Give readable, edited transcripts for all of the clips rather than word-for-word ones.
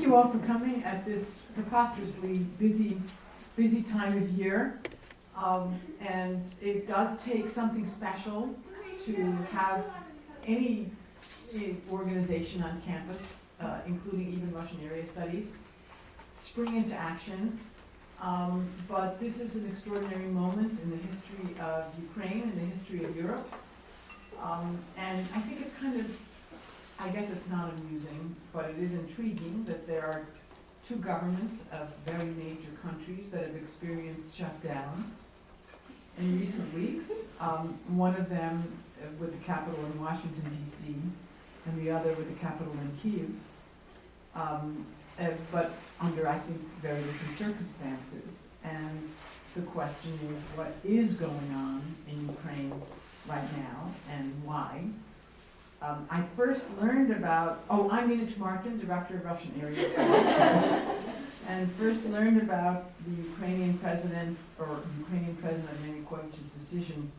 you all for coming at this preposterously busy time of year. And it does take something special to have any organization on campus, including even Russian area studies, spring into action. But this is an extraordinary moment in the history of Ukraine and the history of Europe. And I think it's kind of, I guess it's not amusing, but it is intriguing that there are two governments of very major countries that have experienced shutdown in recent weeks. One of them with the capital in Washington, D.C., and the other with the capital in Kyiv. But under, I think, very different circumstances. And the question is, what is going on in Ukraine right now, and why? I first learned about, I'm Nina Tamarkin, Director of Russian Area Studies, and first learned about the Ukrainian President Yanukovych's decision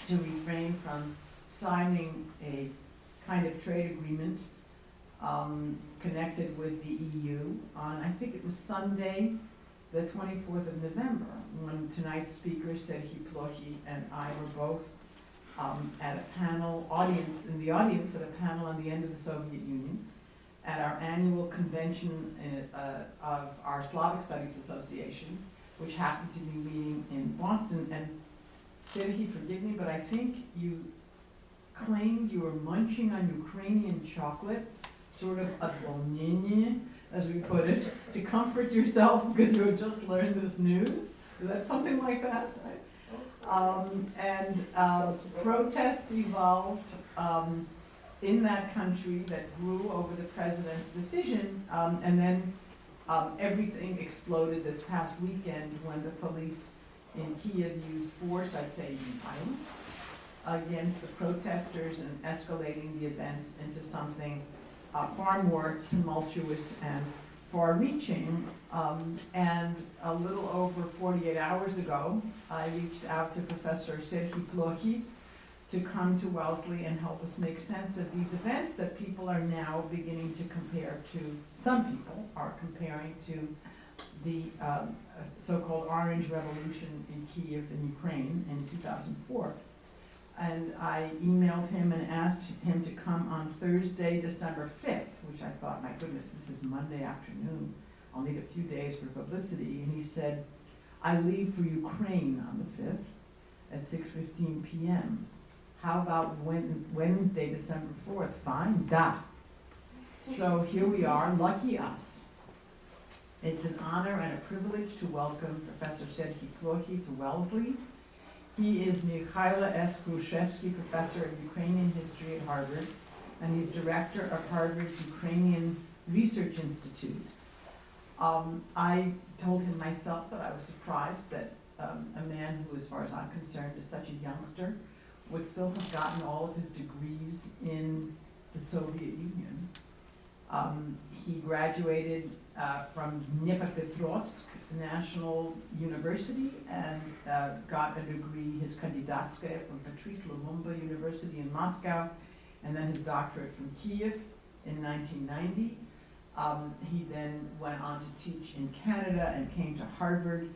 to refrain from signing a kind of trade agreement connected with the EU on, I think it was Sunday, the 24th of November, when tonight's speaker, Serhii Plokhii, and I were both at a panel, in the audience at a panel on the end of the Soviet Union, at our annual convention of our Slavic Studies Association, which happened to be meeting in Boston. And Serhii, forgive me, but I think you claimed you were munching on Ukrainian chocolate, sort of at volnenie, as we put it, to comfort yourself because you had just learned this news. Is that something like that? Right? Protests evolved in that country that grew over the president's decision, and then everything exploded this past weekend when the police in Kyiv used force, I'd say even violence, against the protesters and escalating the events into something far more tumultuous and far-reaching. And a little over 48 hours ago, I reached out to Professor Serhii Plokhii to come to Wellesley and help us make sense of these events that people are now beginning to compare to, some people are comparing to the so-called Orange Revolution in Kyiv in Ukraine in 2004. And I emailed him and asked him to come on Thursday, December 5th, which I thought, my goodness, this is Monday afternoon. I'll need a few days for publicity. And he said, I leave for Ukraine on the 5th at 6:15 p.m. How about Wednesday, December 4th? Fine, da. So here we are, lucky us. It's an honor and a privilege to welcome Professor Serhii Plokhii to Wellesley. He is Mykhailo S. Hrushevs'kyi Professor of Ukrainian History at Harvard, and he's director of Harvard's Ukrainian Research Institute. I told him myself that I was surprised that a man who, as far as I'm concerned, is such a youngster, would still have gotten all of his degrees in the Soviet Union. He graduated from Dnipropetrovsk National University and got a degree, his kandidatskaya, from Patrice Lumumba University in Moscow, and then his doctorate from Kyiv in 1990. He then went on to teach in Canada and came to Harvard.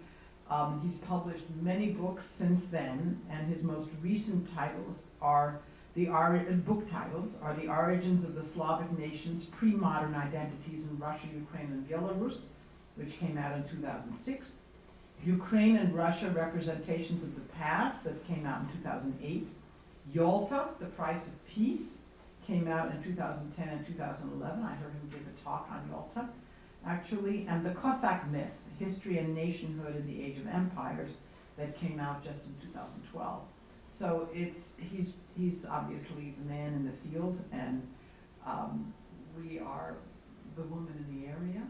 He's published many books since then, and his most recent titles are The Origins of the Slavic Nations, Pre-Modern Identities in Russia, Ukraine, and Belarus, which came out in 2006. Ukraine and Russia, Representations of the Past, that came out in 2008. Yalta, The Price of Peace, came out in 2010 and 2011. I heard him give a talk on Yalta, actually. And The Cossack Myth, History and Nationhood in the Age of Empires, that came out just in 2012. So he's obviously the man in the field, and we are the woman in the area.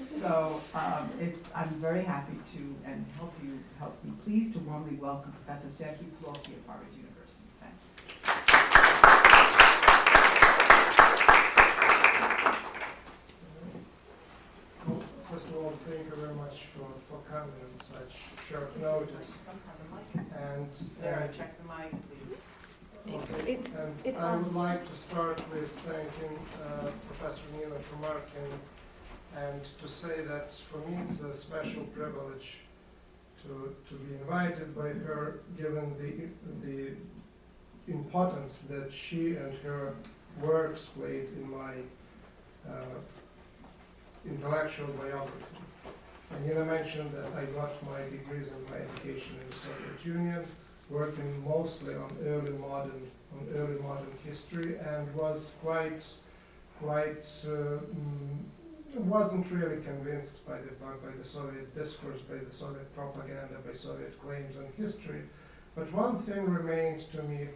So I'm very happy to help me pleased to warmly welcome Professor Serhii Plokhii of Harvard University. Thank you. Well, first of all, thank you very much for coming on such short notice. And Sarah, check the mic, please. okay. And I would like to start with thanking Professor Nina Tamarkin and to say that for me it's a special privilege to be invited by her, given the importance that she and her works played in my intellectual biography. And Nina mentioned that I got my degrees and my education in the Soviet Union, working mostly on early modern history, and was wasn't really convinced by the Soviet discourse, by the Soviet propaganda, by Soviet claims on history. But one thing remained to me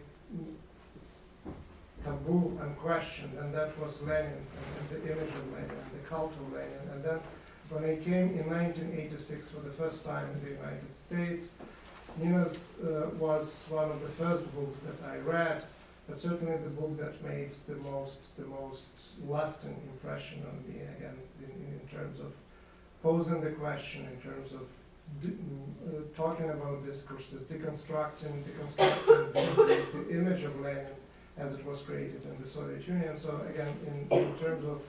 taboo and questioned, and that was Lenin and the image of Lenin and the cult of Lenin. And then when I came in 1986 for the first time in the United States, Nina's was one of the first books that I read, but certainly the book that made the most lasting impression on me, again, in terms of posing the question, in terms of talking about discourses, deconstructing the image of Lenin as it was created in the Soviet Union. So again, in terms of,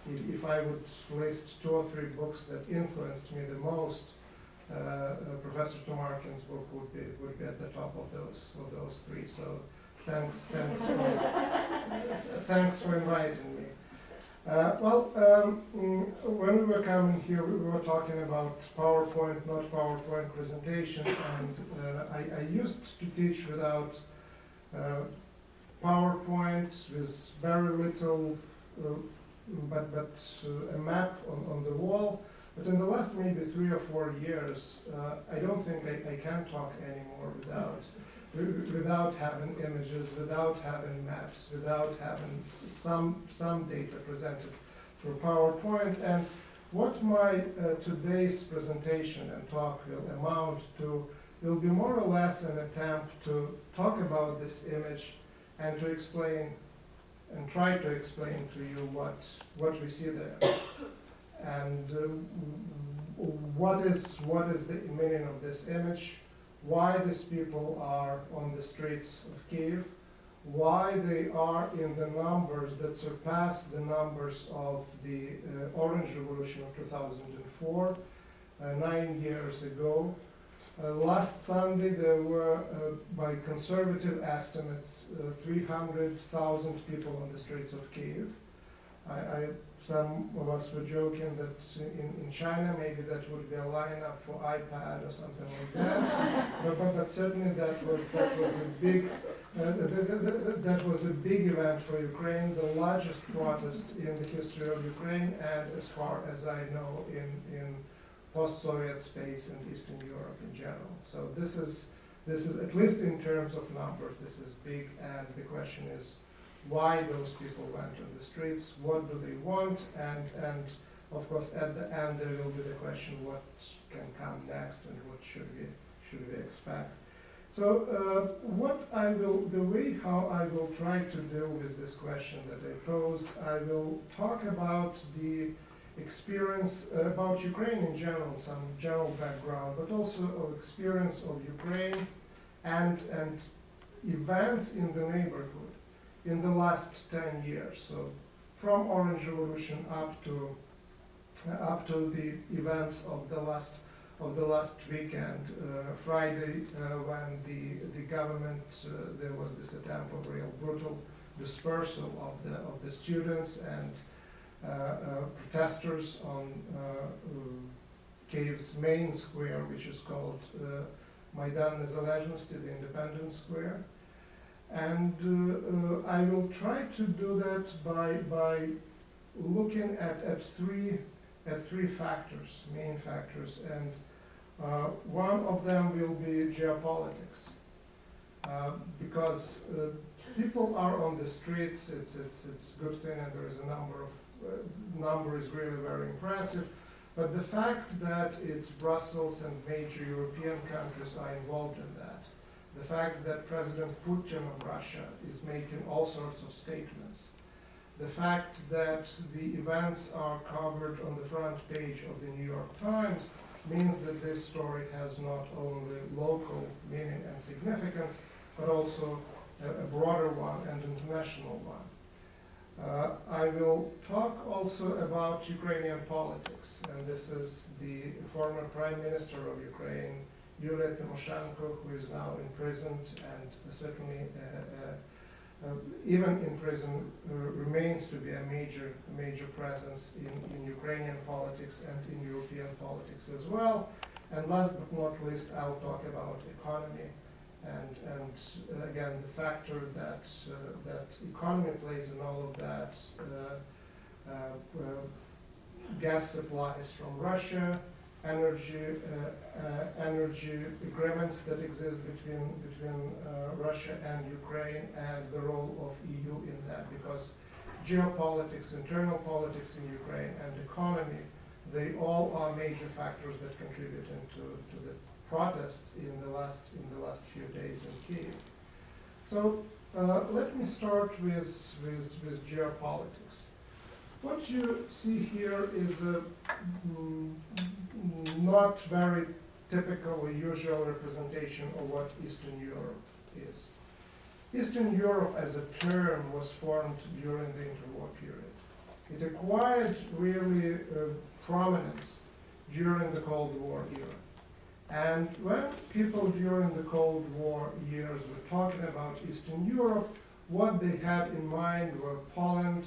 if I would list 2 or 3 books that influenced me the most, Professor Tomarkin's book would be at the top of those 3. So thanks for inviting me. When we were coming here, we were talking about PowerPoint, not PowerPoint presentation, and I used to teach without PowerPoint, with very little, but a map on the wall. But in the last maybe 3 or 4 years, I don't think I can talk anymore without having images, without having maps, without having some data presented through PowerPoint. And what my today's presentation and talk will amount to will be more or less an attempt to talk about this image and to explain and try to explain to you what we see there. And what is the meaning of this image, why these people are on the streets of Kyiv, why they are in the numbers that surpass the numbers of the Orange Revolution of 2004, 9 years ago. Last Sunday there were, by conservative estimates, 300,000 people on the streets of Kyiv. Some of us were joking that in China maybe that would be a lineup for iPad or something like that. but certainly that was a big event for Ukraine, the largest protest in the history of Ukraine, and as far as I know, in post-Soviet space and Eastern Europe in general. So this is at least in terms of numbers, this is big, and the question is, why those people went on the streets, what do they want, and of course at the end there will be the question what can come next and what should we expect. So the way how I will try to deal with this question that I posed, I will talk about the experience about Ukraine in general, some general background, but also of experience of Ukraine and events in the neighborhood in the last 10 years, so from Orange Revolution up to the events of the last weekend, Friday, when the government there was this attempt of real brutal dispersal of the students and protesters on Kyiv's main square, which is called Maidan Nezalezhnosti, the Independence Square. And I will try to do that by looking at three factors, main factors, and one of them will be geopolitics, because people are on the streets. It's a good thing, and there is a number is really very impressive. But the fact that it's Brussels and major European countries are involved in that, the fact that President Putin of Russia is making all sorts of statements, the fact that the events are covered on the front page of the New York Times means that this story has not only local meaning and significance, but also a broader one and international one. I will talk also about Ukrainian politics, and this is the former Prime Minister of Ukraine, Yulia Tymoshenko, who is now imprisoned and certainly even in prison remains to be a major presence in Ukrainian politics and in European politics as well. And last but not least, I'll talk about economy and again the factor that economy plays in all of that. Gas supplies from Russia, energy agreements that exist between Russia and Ukraine, and the role of EU in that, because geopolitics, internal politics in Ukraine, and economy, they all are major factors that contribute to the protests in the last few days in Kyiv. So let me start with geopolitics. What you see here is a not very typical or usual representation of what Eastern Europe is. Eastern Europe as a term was formed during the interwar period. It acquired really prominence during the Cold War era. And when people during the Cold War years were talking about Eastern Europe, what they had in mind were Poland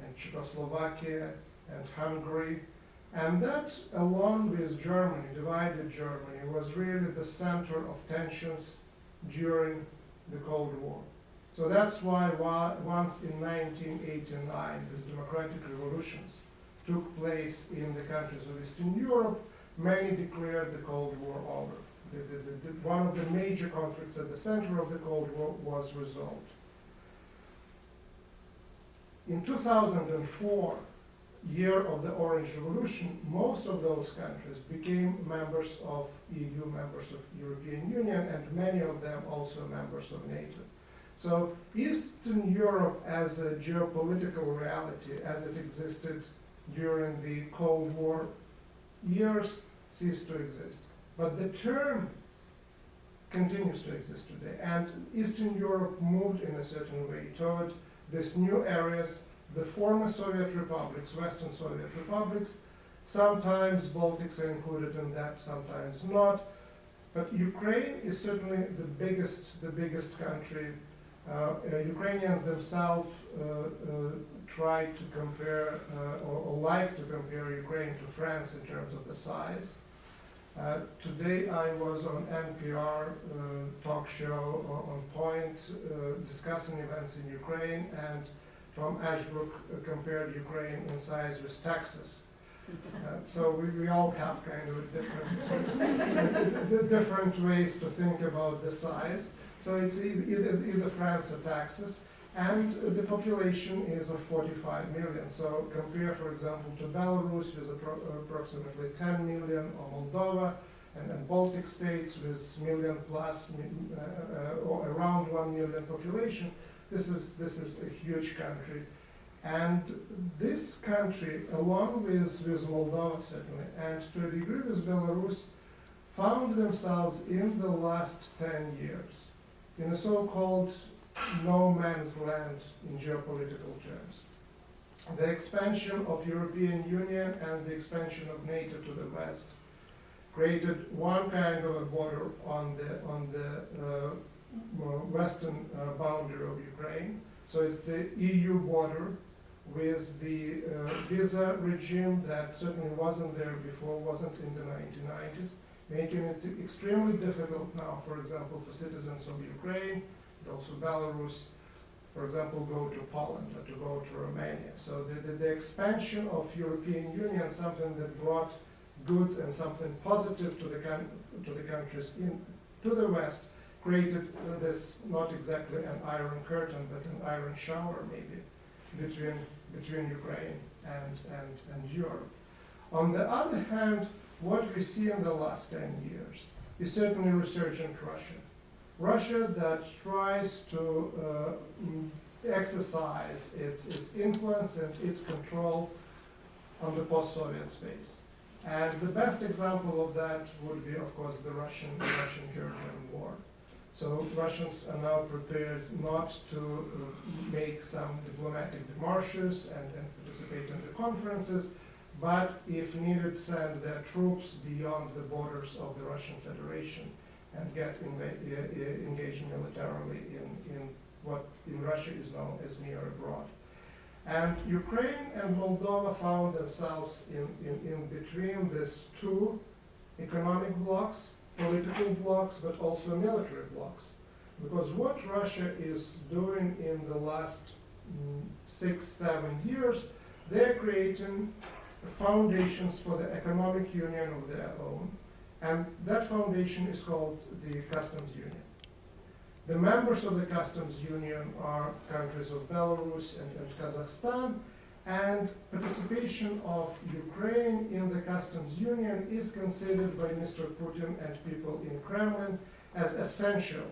and Czechoslovakia and Hungary. And that, along with Germany, divided Germany, was really the center of tensions during the Cold War. So that's why once in 1989 these democratic revolutions took place in the countries of Eastern Europe, many declared the Cold War over. One of the major conflicts at the center of the Cold War was resolved. In 2004, year of the Orange Revolution, most of those countries became members of EU, members of European Union, and many of them also members of NATO. So Eastern Europe as a geopolitical reality, as it existed during the Cold War years, ceased to exist. But the term continues to exist today, and Eastern Europe moved in a certain way toward these new areas, the former Soviet republics, Western Soviet republics. Sometimes Baltics are included in that, sometimes not. But Ukraine is certainly the biggest country. Ukrainians themselves try to compare or like to compare Ukraine to France in terms of the size. Today I was on NPR talk show on Point discussing events in Ukraine, and Tom Ashbrook compared Ukraine in size with Texas. So we all have kind of different ways to think about the size. So it's either France or Texas, and the population is of 45 million. So compare, for example, to Belarus with approximately 10 million, or Moldova, and Baltic states with million plus, or around 1 million population. This is a huge country, and this country, along with Moldova certainly, and to a degree with Belarus, found themselves in the last 10 years in a so-called no man's land in geopolitical terms. The expansion of European Union and the expansion of NATO to the west created one kind of a border on the western boundary of Ukraine. So it's the EU border with the visa regime that certainly wasn't there before, wasn't in the 1990s, making it extremely difficult now, for example, for citizens of Ukraine, and also Belarus, for example, go to Poland or to go to Romania. So the expansion of European Union, something that brought goods and something positive to the countries to the west, created this, not exactly an iron curtain, but an iron shower maybe, between Ukraine and Europe. On the other hand, what we see in the last 10 years is certainly resurgent Russia. Russia that tries to exercise its influence and its control on the post-Soviet space. And the best example of that would be, of course, the Russian-Georgian war. So Russians are now prepared not to make some diplomatic démarches and participate in the conferences, but if needed, send their troops beyond the borders of the Russian Federation and get engaged militarily in what in Russia is known as near abroad. And Ukraine and Moldova found themselves in between these two economic blocks, political blocks, but also military blocks. Because what Russia is doing in the last 6-7 years, they're creating foundations for the economic union of their own, and that foundation is called the customs union. The members of the customs union are countries of Belarus and Kazakhstan, and participation of Ukraine in the customs union is considered by Mr. Putin and people in Kremlin as essential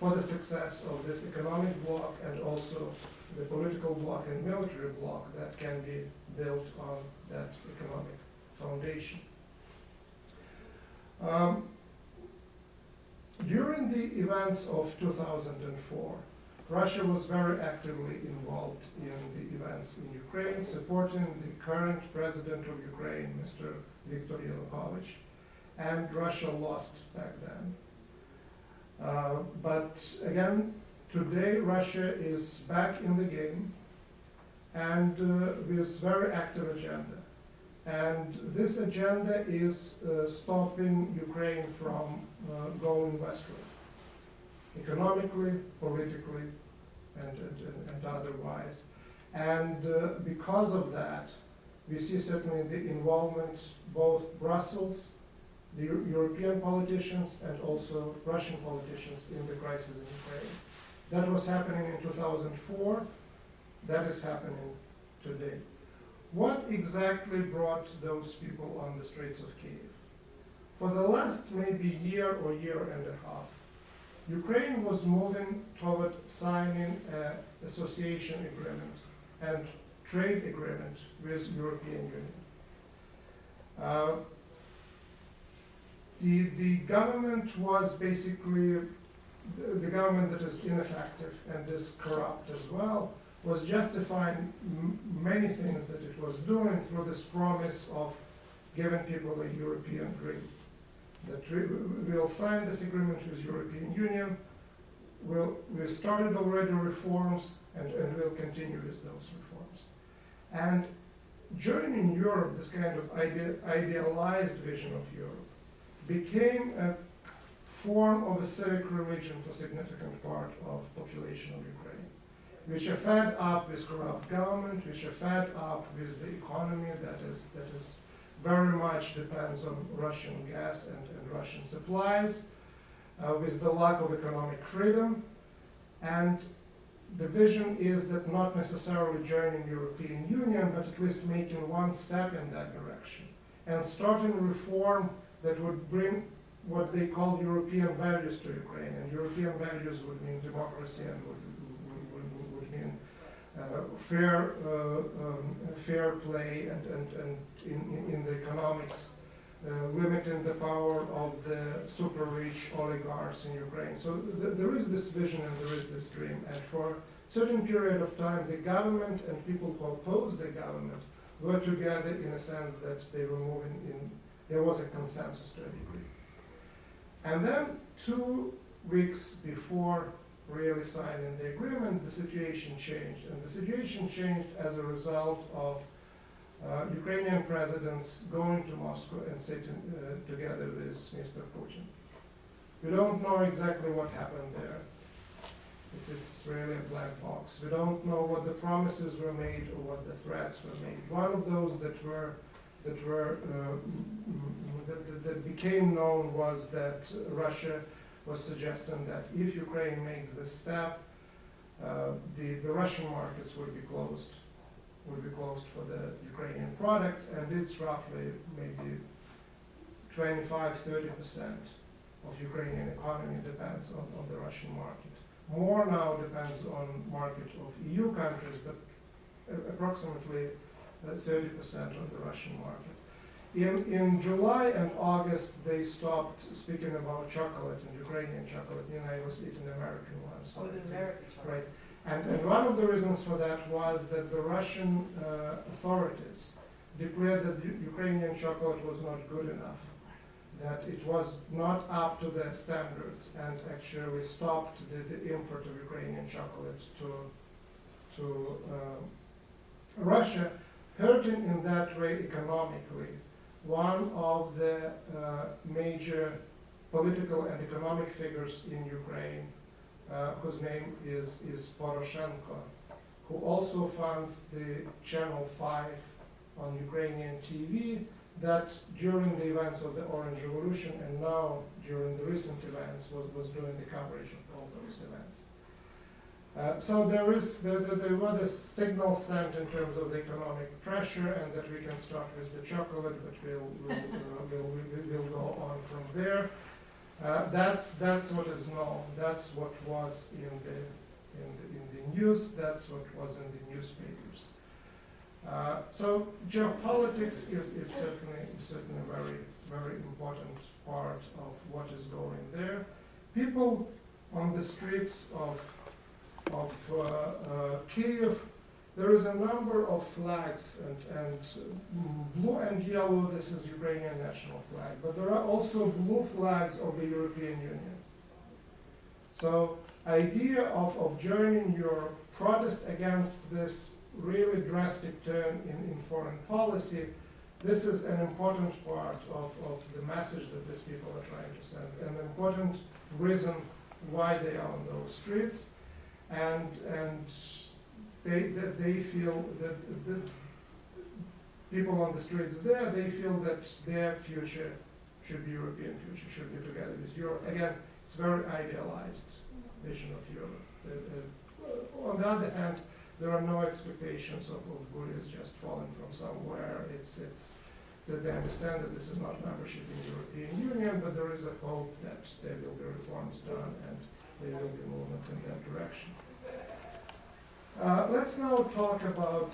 for the success of this economic bloc and also the political bloc and military bloc that can be built on that economic foundation. During the events of 2004, Russia was very actively involved in the events in Ukraine, supporting the current president of Ukraine, Mr. Viktor Yanukovych, and Russia lost back then. But again, today Russia is back in the game and with very active agenda. And this agenda is stopping Ukraine from going westward, economically, politically, and otherwise. And because of that, we see certainly the involvement, both Brussels, the European politicians, and also Russian politicians in the crisis in Ukraine. That was happening in 2004, that is happening today. What exactly brought those people on the streets of Kyiv? For the last maybe year or year and a half, Ukraine was moving toward signing an association agreement and trade agreement with European Union. The government was basically, the government that is ineffective and is corrupt as well, was justifying many things that it was doing through this promise of giving people a European dream. That we'll sign this agreement with European Union, we started already reforms, and we'll continue with those reforms. And joining Europe, this kind of idealized vision of Europe, became a form of a civic religion for a significant part of the population of Ukraine, which are fed up with corrupt government, which are fed up with the economy that is very much depends on Russian gas and Russian supplies, with the lack of economic freedom. And the vision is that not necessarily joining European Union, but at least making one step in that direction and starting reform that would bring what they call European values to Ukraine. And European values would mean democracy and would mean fair play and in the economics, limiting the power of the super rich oligarchs in Ukraine. So there is this vision and there is this dream. And for a certain period of time, the government and people who oppose the government were together in a sense that they were moving in, there was a consensus to a degree. And then 2 weeks before really signing the agreement, the situation changed. And the situation changed as a result of Ukrainian presidents going to Moscow and sitting together with Mr. Putin. We don't know exactly what happened there. It's really a black box. We don't know what the promises were made or what the threats were made. One of those that became known was that Russia was suggesting that if Ukraine makes this step, the Russian markets would be closed for the Ukrainian products, and it's roughly maybe 25-30% of Ukrainian economy depends on the Russian market. More now depends on market of EU countries, but approximately 30% on the Russian market. In July and August, they stopped speaking about chocolate and Ukrainian chocolate. I was eating American ones. Oh, it was American chocolate. Right. And one of the reasons for that was that the Russian authorities declared that the Ukrainian chocolate was not good enough, that it was not up to their standards, and actually stopped the import of Ukrainian chocolate to Russia, hurting in that way economically one of the major political and economic figures in Ukraine, whose name is Poroshenko, who also funds the Channel 5 on Ukrainian TV, that during the events of the Orange Revolution and now during the recent events was doing the coverage of all those events. So there was a signal sent in terms of the economic pressure, and that we can start with the chocolate, but we'll go on from there. That's what is known. That's what was in the news. That's what was in the newspapers. So geopolitics is certainly a very important part of what is going there. People on the streets of Kyiv, there is a number of flags, and blue and yellow, this is Ukrainian national flag, but there are also blue flags of the European Union. So idea of joining Europe, protest against this really drastic turn in foreign policy, this is an important part of the message that these people are trying to send, an important reason why they are on those streets. And they feel that the people on the streets there, they feel that their future should be European future, should be together with Europe. Again, it's a very idealized vision of Europe. On the other hand, there are no expectations of goodies just falling from somewhere. It's that they understand that this is not membership in the European Union, but there is a hope that there will be reforms done and there will be movement in that direction. Let's now talk about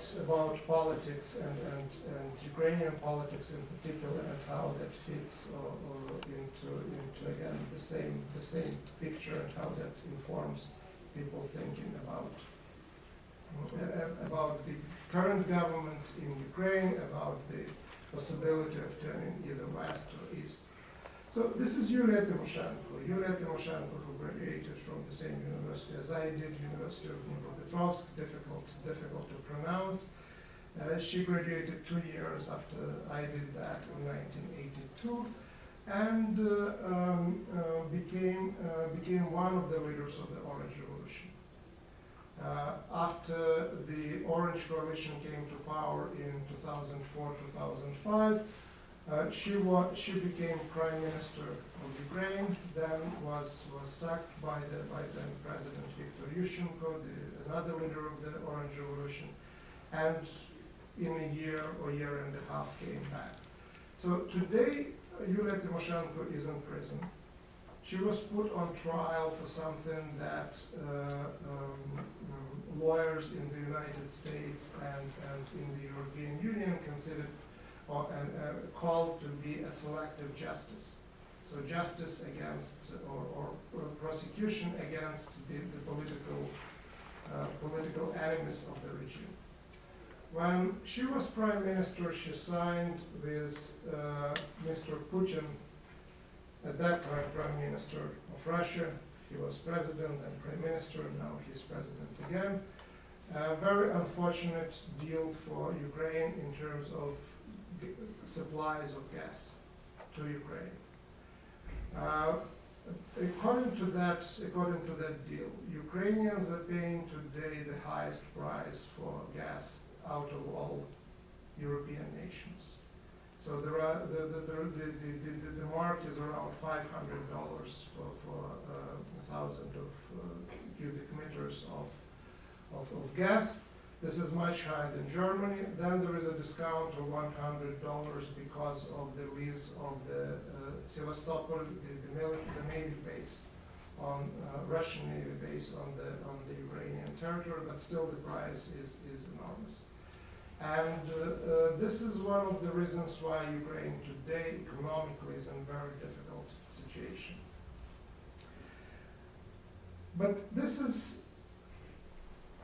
politics and Ukrainian politics in particular, and how that fits into again the same picture, and how that informs people thinking about the current government in Ukraine, about the possibility of turning either west or east. So this is Yulia Tymoshenko. Yulia Tymoshenko, who graduated from the same university as I did, University of Dnipropetrovsk, difficult to pronounce. She graduated 2 years after I did that in 1982, and became one of the leaders of the Orange Revolution. After the Orange Coalition came to power in 2004-2005, she became Prime Minister of Ukraine, then was sacked by then President Viktor Yanukovych, another leader of the Orange Revolution, and in a year or year and a half came back. So today, Yulia Tymoshenko is in prison. She was put on trial for something that lawyers in the United States and in the European Union considered called to be a selective justice. So justice against, or prosecution against the political enemies of the regime. When she was Prime Minister, she signed with Mr. Putin, at that time Prime Minister of Russia. He was President and Prime Minister, and now he's President again. A very unfortunate deal for Ukraine in terms of supplies of gas to Ukraine. According to that deal, Ukrainians are paying today the highest price for gas out of all European nations. So there are the mark is around $500 for 1,000 cubic meters of gas. This is much higher than Germany. Then there is a discount of $100 because of the lease of the Sevastopol, the Navy base, on Russian Navy base on the Ukrainian territory, but still the price is enormous. And this is one of the reasons why Ukraine today economically is in a very difficult situation. But this is,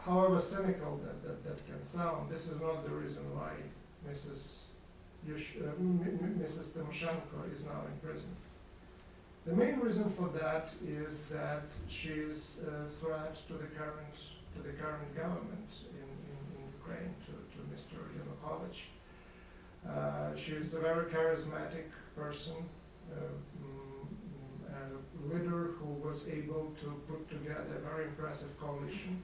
however cynical that can sound, this is not the reason why Mrs. Tymoshenko is now in prison. The main reason for that is that she is a threat to the current government in Ukraine, to Mr. Yanukovych. She is a very charismatic person, a leader who was able to put together a very impressive coalition.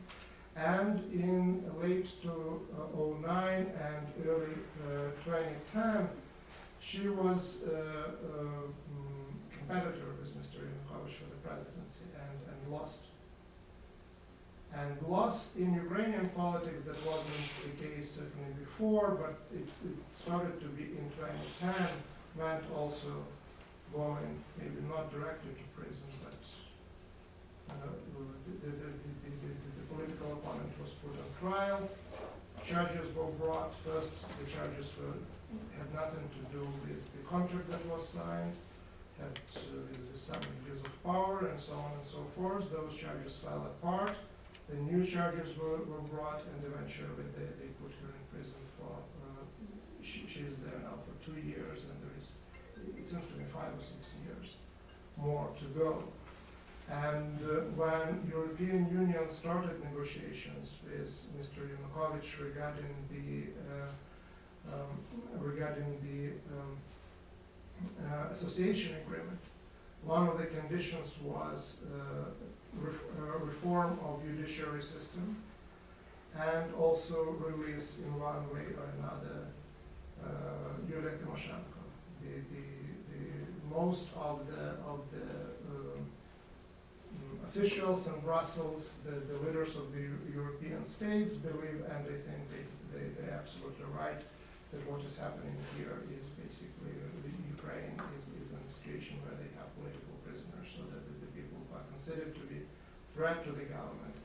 And in late 2009 and early 2010, she was competitor with Mr. Yanukovych for the presidency and lost. And lost in Ukrainian politics, that wasn't the case certainly before, but it started to be in 2010, meant also going maybe not directly to prison, but the political opponent was put on trial. Charges were brought. First, the charges had nothing to do with the contract that was signed, had with some abuse of power and so on and so forth. Those charges fell apart. The new charges were brought, and eventually they put her in prison for, she is there now for 2 years, and there is, it seems to be 5 or 6 years more to go. And when European Union started negotiations with Mr. Yanukovych regarding the association agreement, one of the conditions was reform of judiciary system, and also release in one way or another Yulia Tymoshenko. Most of the officials in Brussels, the leaders of the European states believe, and they think they're absolutely right, that what is happening here is basically Ukraine is in a situation where they have political prisoners, so that the people who are considered to be a threat to the government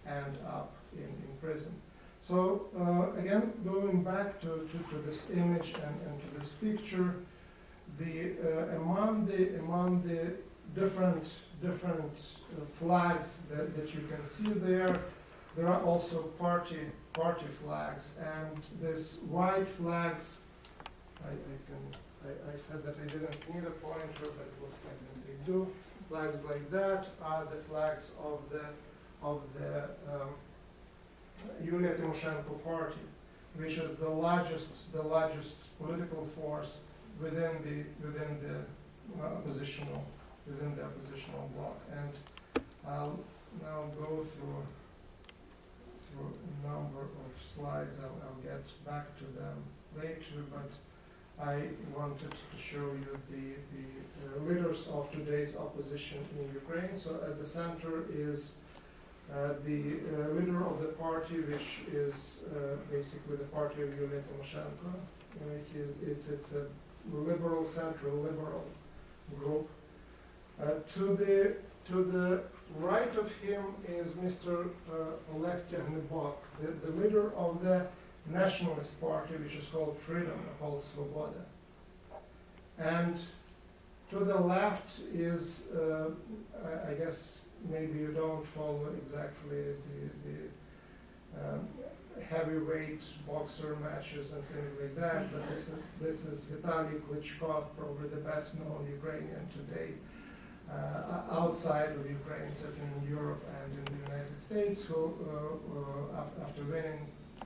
end up in prison. So again, going back to this image and to this picture, among the different flags that you can see there are also party flags, and these white flags, I said that I didn't need a pointer, but it looks like that they do. Flags like that are the flags of the Yulia Tymoshenko party, which is the largest political force within the oppositional bloc. And I'll now go through a number of slides. I'll get back to them later, but I wanted to show you the leaders of today's opposition in Ukraine. So at the center is the leader of the party, which is basically the party of Yulia Tymoshenko. It's a liberal, central liberal group. To the right of him is Mr. Plokhii, the leader of the nationalist party, which is called Freedom, called Svoboda. And to the left is, I guess maybe you don't follow exactly the heavyweight boxer matches and things like that, but this is Vitaly Klitschko, probably the best known Ukrainian today, outside of Ukraine, certainly in Europe and in the United States, who after winning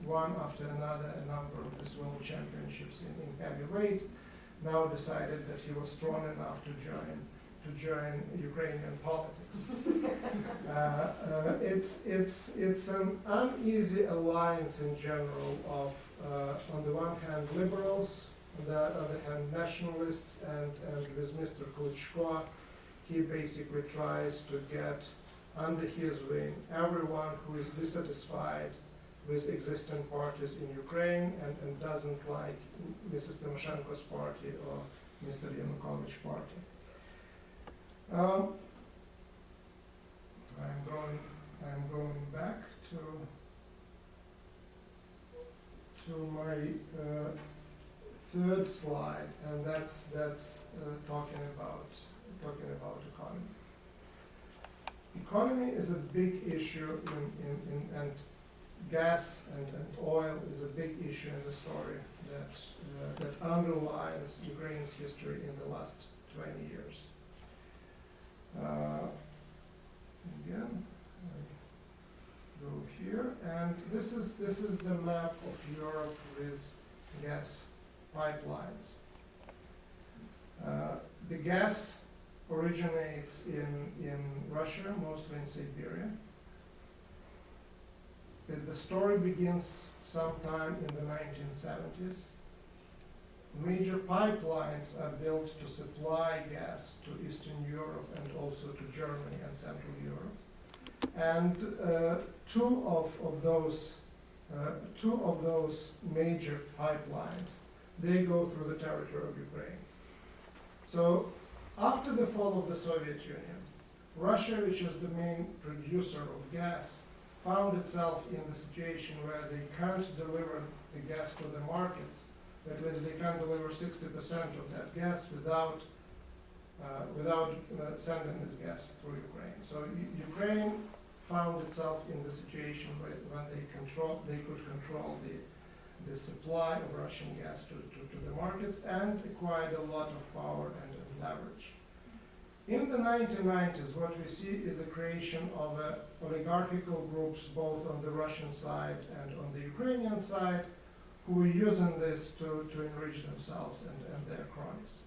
one after another a number of these world championships in heavyweight, now decided that he was strong enough to join Ukrainian politics. It's an uneasy alliance in general of, on the one hand, liberals, on the other hand, nationalists, and with Mr. Klitschko, he basically tries to get under his wing everyone who is dissatisfied with existing parties in Ukraine and doesn't like Mrs. Tymoshenko's party or Mr. Yanukovych's party. I'm going back to my third slide, and that's talking about economy. Economy is a big issue and gas and oil is a big issue in the story that underlines Ukraine's history in the last 20 years. Again, I go here, and this is the map of Europe with gas pipelines. The gas originates in Russia, mostly in Siberia. The story begins sometime in the 1970s. Major pipelines are built to supply gas to Eastern Europe and also to Germany and Central Europe. And two of those major pipelines, they go through the territory of Ukraine. So after the fall of the Soviet Union, Russia, which is the main producer of gas, found itself in the situation where they can't deliver the gas to the markets. That is, they can't deliver 60% of that gas without sending this gas through Ukraine. So Ukraine found itself in the situation when they could control the supply of Russian gas to the markets and acquired a lot of power and leverage. In the 1990s, what we see is a creation of oligarchical groups both on the Russian side and on the Ukrainian side, who are using this to enrich themselves and their cronies.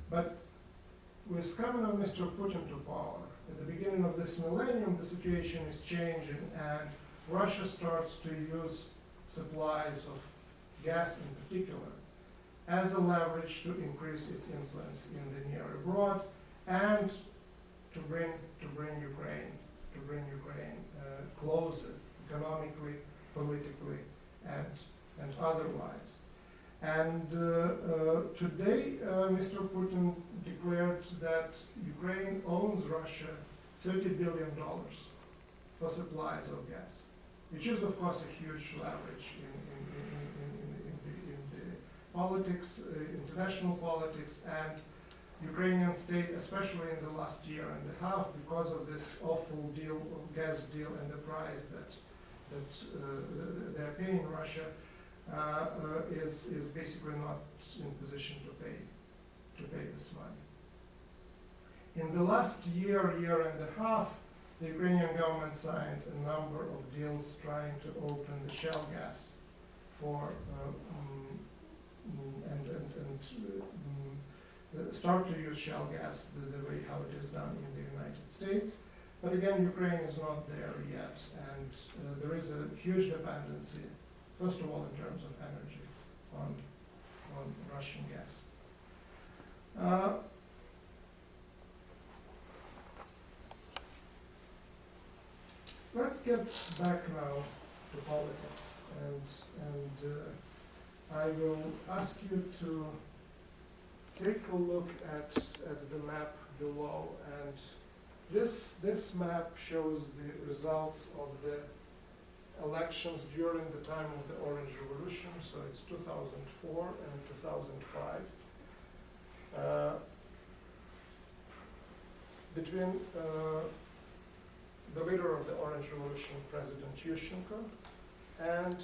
But with coming of Mr. Putin to power, at the beginning of this millennium, the situation is changing, and Russia starts to use supplies of gas in particular as a leverage to increase its influence in the near abroad and to bring Ukraine closer economically, politically, and otherwise. And today, Mr. Putin declared that Ukraine owes Russia $30 billion for supplies of gas, which is, of course, a huge leverage in the politics, international politics, and Ukrainian state, especially in the last year and a half, because of this awful gas deal and the price that they're paying Russia, is basically not in position to pay this money. In the last year and a half, the Ukrainian government signed a number of deals trying to open the shale gas for start to use shale gas the way how it is done in the United States. But again, Ukraine is not there yet, and there is a huge dependency, first of all in terms of energy, on Russian gas. Let's get back now to politics, and I will ask you to take a look at the map below, and this map shows the results of the elections during the time of the Orange Revolution, so it's 2004 and 2005. Between the leader of the Orange Revolution, President Yushchenko, and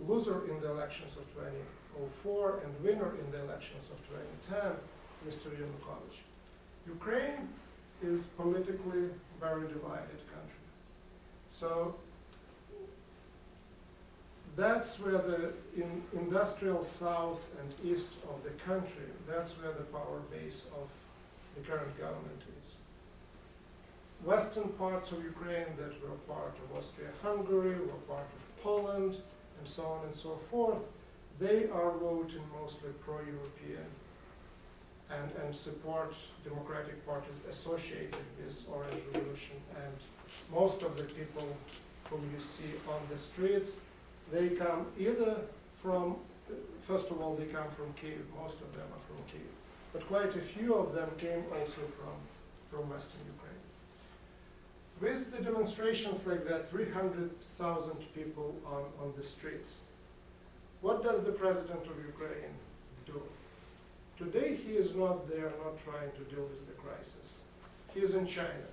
loser in the elections of 2004 and winner in the elections of 2010, Mr. Yanukovych. Ukraine is politically very divided country. So that's where the industrial south and east of the country, that's where the power base of the current government is. Western parts of Ukraine that were part of Austria-Hungary, were part of Poland, and so on and so forth, they are voting mostly pro-European and support democratic parties associated with Orange Revolution. And most of the people whom you see on the streets, they come either from, first of all, they come from Kyiv. Most of them are from Kyiv. But quite a few of them came also from Western Ukraine. With the demonstrations like that, 300,000 people on the streets, What does the president of Ukraine do? Today he is not there, not trying to deal with the crisis. He is in China,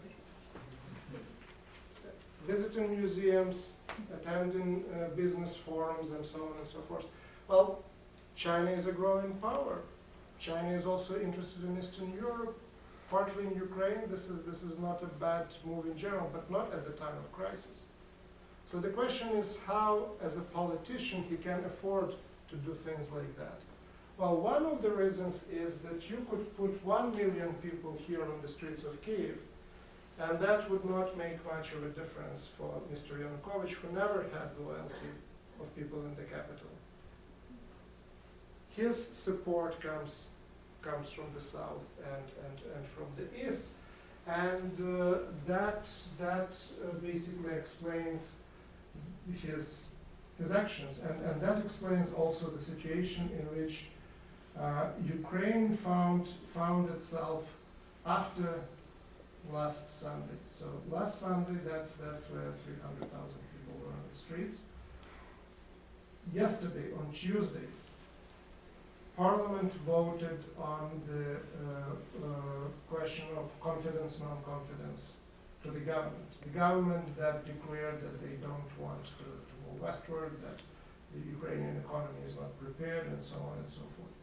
visiting museums, attending business forums, and so on and so forth. Well, China is a growing power. China is also interested in Eastern Europe, partly in Ukraine. This is not a bad move in general, but not at the time of crisis. So the question is how, as a politician, he can afford to do things like that. Well, one of the reasons is that you could put 1 million people here on the streets of Kyiv, and that would not make much of a difference for Mr. Yanukovych, who never had the loyalty of people in the capital. His support comes from the south and from the east, and that basically explains his actions, and that explains also the situation in which Ukraine found itself after last Sunday. So last Sunday, that's where 300,000 people were on the streets. Yesterday, on Tuesday, Parliament voted on the question of confidence, non-confidence to the government. The government that declared that they don't want to move westward, that the Ukrainian economy is not prepared, and so on and so forth.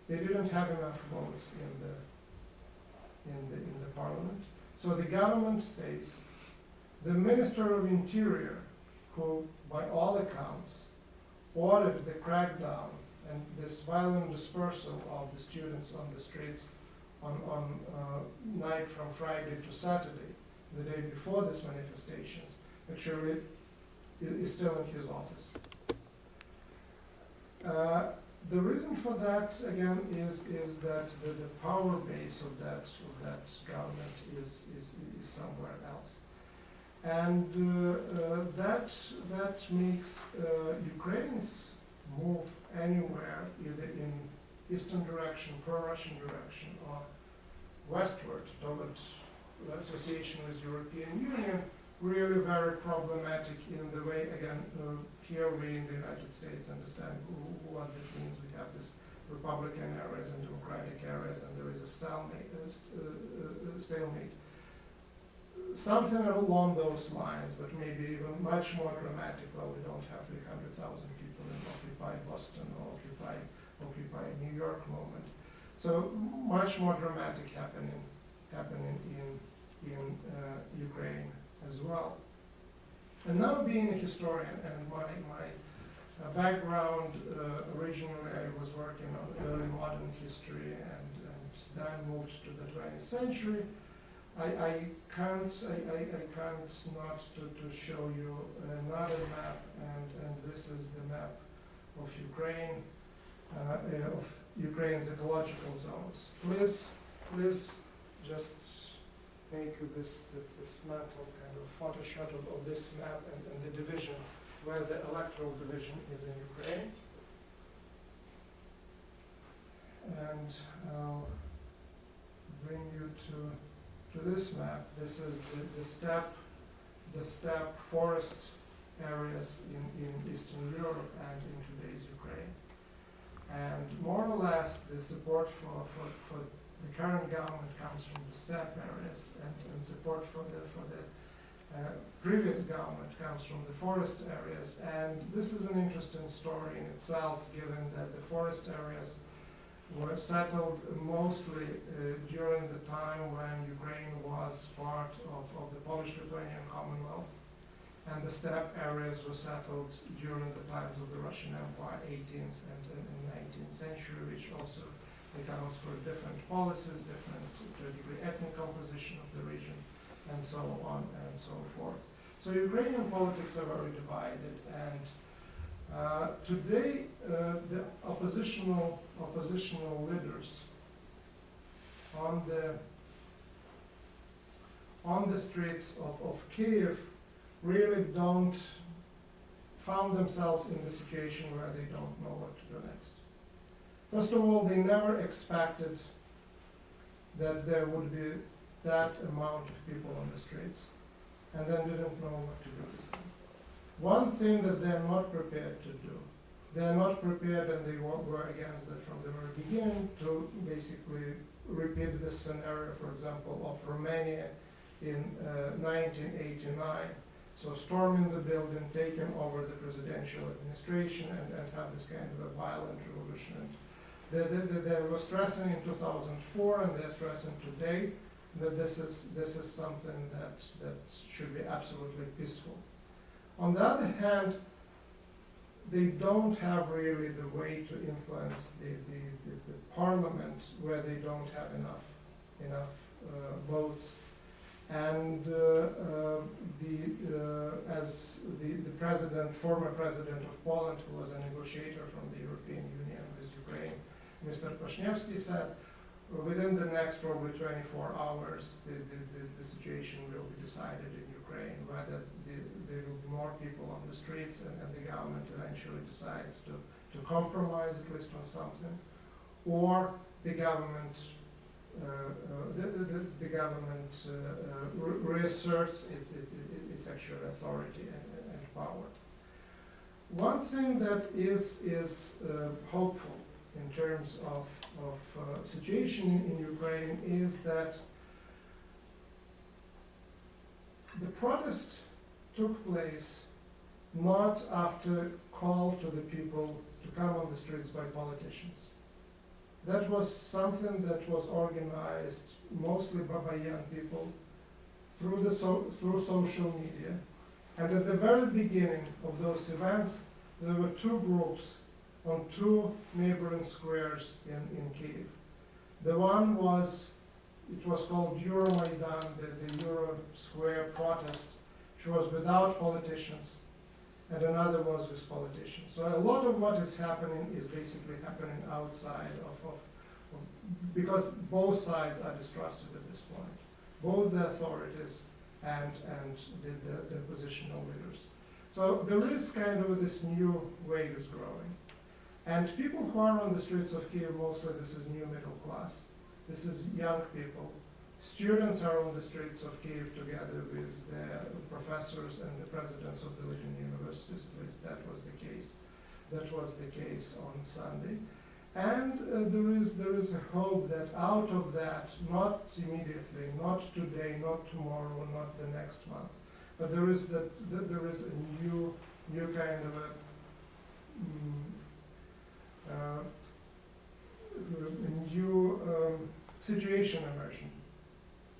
They didn't have enough votes in the parliament. So the government states, the Minister of Interior, who by all accounts ordered the crackdown and this violent dispersal of the students on the streets on night from Friday to Saturday, the day before these manifestations, actually is still in his office. The reason for that, again, is that the power base of that government is somewhere else. And that makes Ukraine's move anywhere, either in eastern direction, pro-Russian direction, or westward towards association with European Union, really very problematic in the way, again, here we in the United States understand what that means. We have this Republican areas and Democratic areas, and there is a stalemate. Something along those lines, but maybe even much more dramatic. Well, we don't have 300,000 people in Occupy Boston or Occupy New York moment. So much more dramatic happening in Ukraine as well. And now, being a historian, and my background, originally I was working on early modern history and then moved to the 20th century, I can't not to show you another map, and this is the map of Ukraine, of Ukraine's ecological zones. Please just make this mental kind of photo shot of this map and the division, where the electoral division is in Ukraine. And I'll bring you to this map. This is the steppe forest areas in Eastern Europe and in today's Ukraine. And more or less, the support for the current government comes from the steppe areas, and support for the previous government comes from the forest areas. And this is an interesting story in itself, given that the forest areas were settled mostly during the time when Ukraine was part of the Polish-Lithuanian Commonwealth, and the steppe areas were settled during the times of the Russian Empire, 18th and 19th century, which also accounts for different policies, different, to a degree, ethnic composition of the region, and so on and so forth. So Ukrainian politics are very divided, and today the oppositional leaders on the streets of Kyiv really found themselves in the situation where they don't know what to do next. First of all, they never expected that there would be that amount of people on the streets, and then didn't know what to do with them. One thing that they're not prepared to do They're not prepared, and they were against that from the very beginning, to basically repeat this scenario, for example, of Romania in 1989. So storming the building, taking over the presidential administration, and have this kind of a violent revolution. And they were stressing in 2004, and they're stressing today, that this is something that should be absolutely peaceful. On the other hand, they don't have really the way to influence the parliament, where they don't have enough votes. And as the president, former president of Poland, who was a negotiator from the European Union with Ukraine, Mr. Hrushevs'kyi, said, within the next probably 24 hours, the situation will be decided in Ukraine, whether there will be more people on the streets, and the government eventually decides to compromise at least on something, or the government reasserts its actual authority and power. One thing that is hopeful in terms of situation in Ukraine is that the protest took place not after call to the people to come on the streets by politicians. That was something that was organized mostly by young people through social media. And at the very beginning of those events, there were two groups on two neighboring squares in Kyiv. The one was, it was called Euromaidan, the Euro Square protest, which was without politicians, and another was with politicians. So a lot of what is happening is basically happening outside because both sides are distrusted at this point, both the authorities and the oppositional leaders. So there is kind of this new wave is growing. And people who are on the streets of Kyiv, mostly this is new middle class. This is young people. Students are on the streets of Kyiv together with the professors and the presidents of the leading universities. At least that was the case. That was the case on Sunday. And there is a hope that out of that, not immediately, not today, not tomorrow, not the next month, but there is a new kind of a new situation emerging,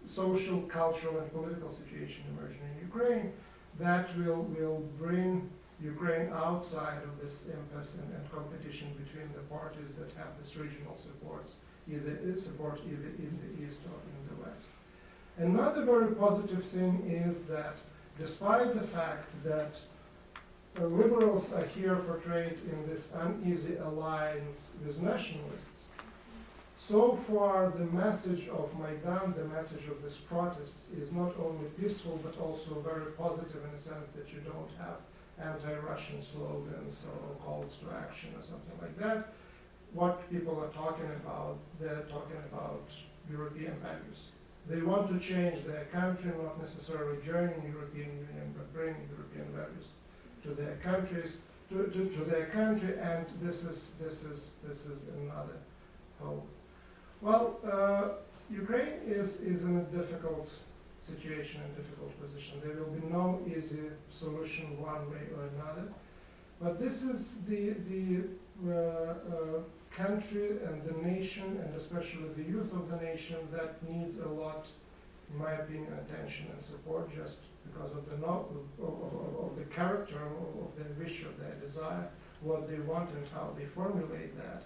social, cultural, and political situation emerging in Ukraine that will bring Ukraine outside of this impasse and competition between the parties that have this regional support either in the east or in the west. Another very positive thing is that despite the fact that liberals are here portrayed in this uneasy alliance with nationalists, so far the message of Maidan, the message of this protest, is not only peaceful but also very positive in the sense that you don't have anti-Russian slogans or calls to action or something like that. What people are talking about, they're talking about European values. They want to change their country, not necessarily joining the European Union, but bringing European values to their countries, to their country, and this is another hope. Well, Ukraine is in a difficult situation and difficult position. There will be no easy solution one way or another. But this is the country and the nation, and especially the youth of the nation, that needs a lot, in my opinion, attention and support, just because of the character, of their wish, of their desire, what they want and how they formulate that.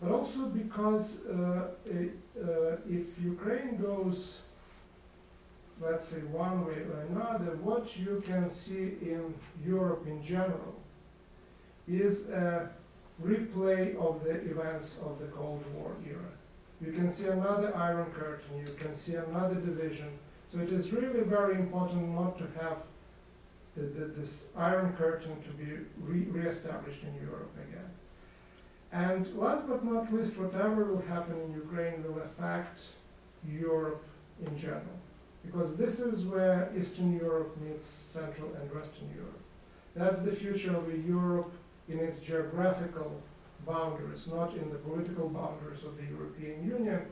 But also because if Ukraine goes, let's say, one way or another, what you can see in Europe in general is a replay of the events of the Cold War era. You can see another Iron Curtain, you can see another division. So it is really very important not to have this Iron Curtain to be re-established in Europe again. And last but not least, whatever will happen in Ukraine will affect Europe in general, because this is where Eastern Europe meets Central and Western Europe. That's the future of a Europe in its geographical boundaries, not in the political boundaries of the European Union,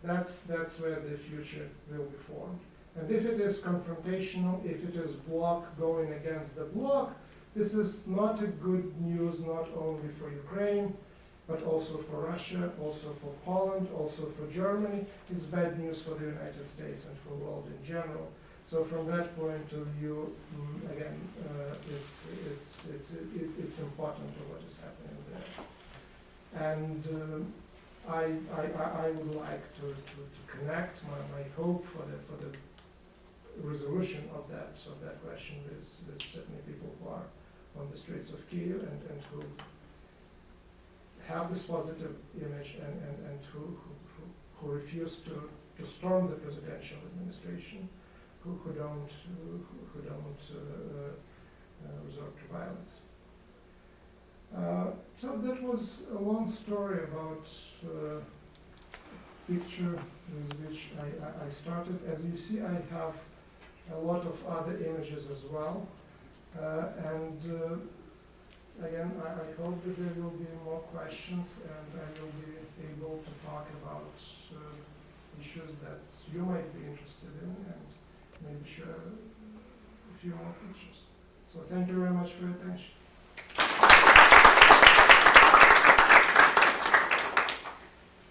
that's where the future will be formed. And if it is confrontational, if it is bloc going against the bloc, this is not a good news not only for Ukraine, but also for Russia, also for Poland, also for Germany. It's bad news for the United States and for the world in general. So from that point of view, again, it's important to what is happening there. And I would like to connect my hope for the resolution of that question with certainly people who are on the streets of Kyiv and who have this positive image and who refuse to storm the presidential administration, who don't resort to violence. So that was a long story about picture with which I started. As you see, I have a lot of other images as well. Again, I hope that there will be more questions and I will be able to talk about issues that you might be interested in and maybe share a few more pictures. So thank you very much for your attention.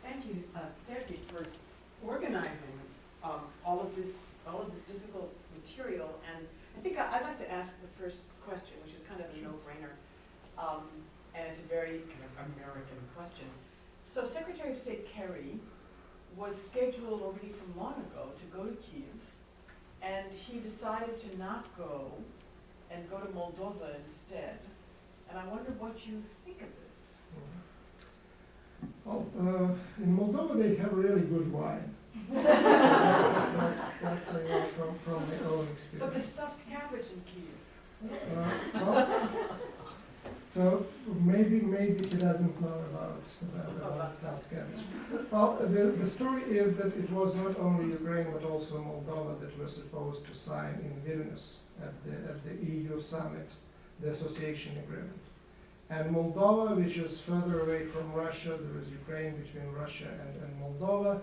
Thank you, Serhii, for organizing all of this difficult material. And I think I'd like to ask the first question, which is kind of a no-brainer, and it's a very kind of American question. So Secretary of State Kerry was scheduled already from long ago to go to Kyiv, and he decided to not go and go to Moldova instead. And I wonder what you think of this. Well, in Moldova they have really good wine. that's I know from my own experience. But the stuffed cabbage in Kyiv. So maybe he doesn't know about stuffed cabbage. Well, the story is that it was not only Ukraine but also Moldova that were supposed to sign in Vilnius at the EU summit the association agreement. And Moldova, which is further away from Russia, there is Ukraine between Russia and Moldova.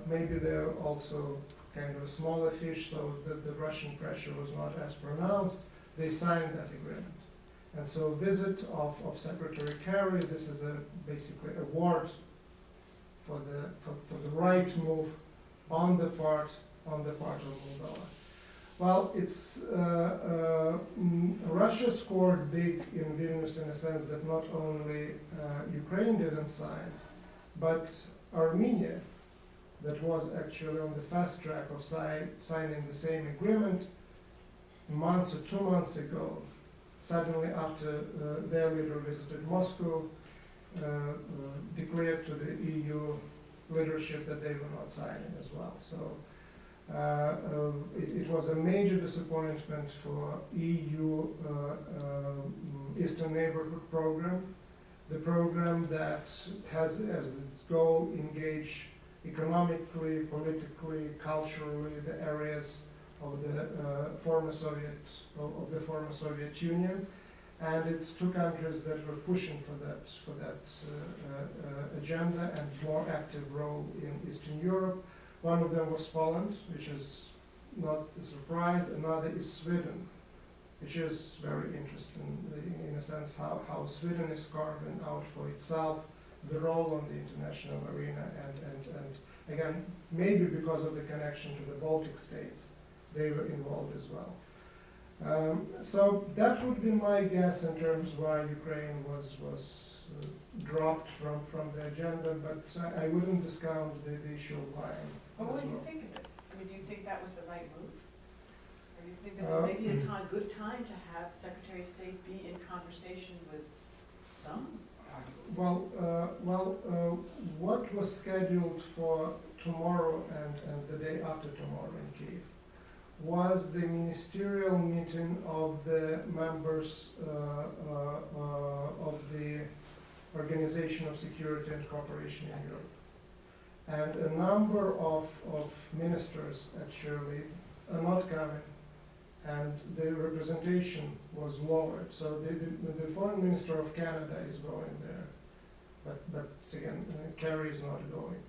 Maybe they're also kind of a smaller fish, so the Russian pressure was not as pronounced. They signed that agreement. And so visit of Secretary Kerry, this is basically a award for the right move on the part of Moldova. Well, it's Russia scored big in Vilnius in the sense that not only Ukraine didn't sign, but Armenia, that was actually on the fast track of signing the same agreement months or 2 months ago, suddenly after their leader visited Moscow, declared to the EU leadership that they were not signing as well. So it was a major disappointment for EU Eastern Neighborhood Program, the program that has as its goal engage economically, politically, culturally the areas of the former Soviet Union, and it's two countries that were pushing for that agenda and more active role in Eastern Europe. One of them was Poland, which is not a surprise. Another is Sweden, which is very interesting in a sense how Sweden is carving out for itself the role on the international arena, and again, maybe because of the connection to the Baltic states, they were involved as well. So that would be my guess in terms why Ukraine was dropped from the agenda, but I wouldn't discount the issue of wine. But what do you think of it? I mean, do you think that was the right move? Or do you think this is maybe a good time to have the Secretary of State be in conversations with some party? Well, what was scheduled for tomorrow and the day after tomorrow in Kyiv was the ministerial meeting of the members of the Organization of Security and Cooperation in Europe. And a number of ministers actually are not coming, and the representation was lowered. So the foreign minister of Canada is going there, but again, Kerry is not going.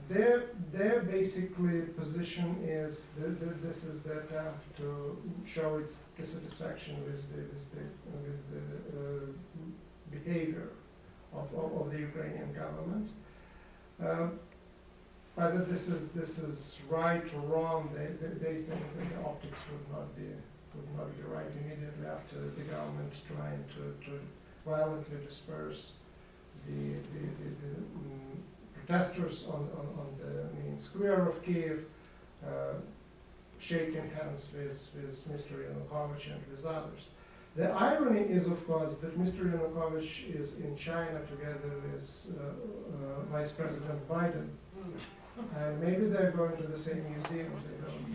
Their basically position is this is their attempt to show its dissatisfaction with the behavior of the Ukrainian government. Whether this is right or wrong, they think that the optics would not be right immediately after the government trying to violently disperse the protesters on the main square of Kiev, shaking hands with Mr. Yanukovych and with others. The irony is, of course, that Mr. Yanukovych is in China together with Vice President Biden. And maybe they're going to the same museums, I don't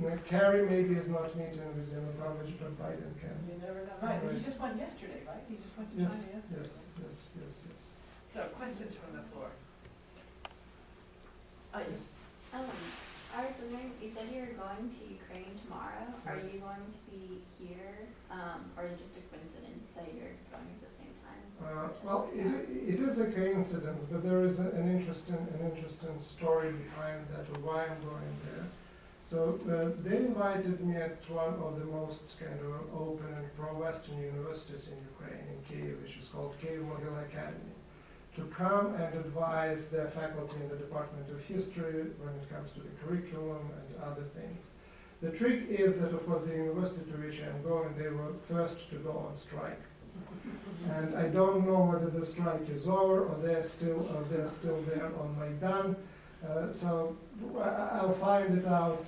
know. Kerry maybe is not meeting with Yanukovych, but Biden can. You never know. Right, he just went yesterday, right? He just went to Yes, China yesterday. yes. So, questions from the floor? Yes. I was wondering, you said you were going to Ukraine tomorrow. Are you going to be here, or is it just a coincidence that you're going at the same time? Well, it is a coincidence, but there is an interesting story behind that, of why I'm going there. So they invited me at one of the most kind of open and pro-Western universities in Ukraine, in Kyiv, which is called Kyiv-Mohyla Academy, to come and advise their faculty in the Department of History when it comes to the curriculum and other things. The trick is that, of course, the university to which I'm going, they were first to go on strike. And I don't know whether the strike is over or they're still there on Maidan. So I'll find it out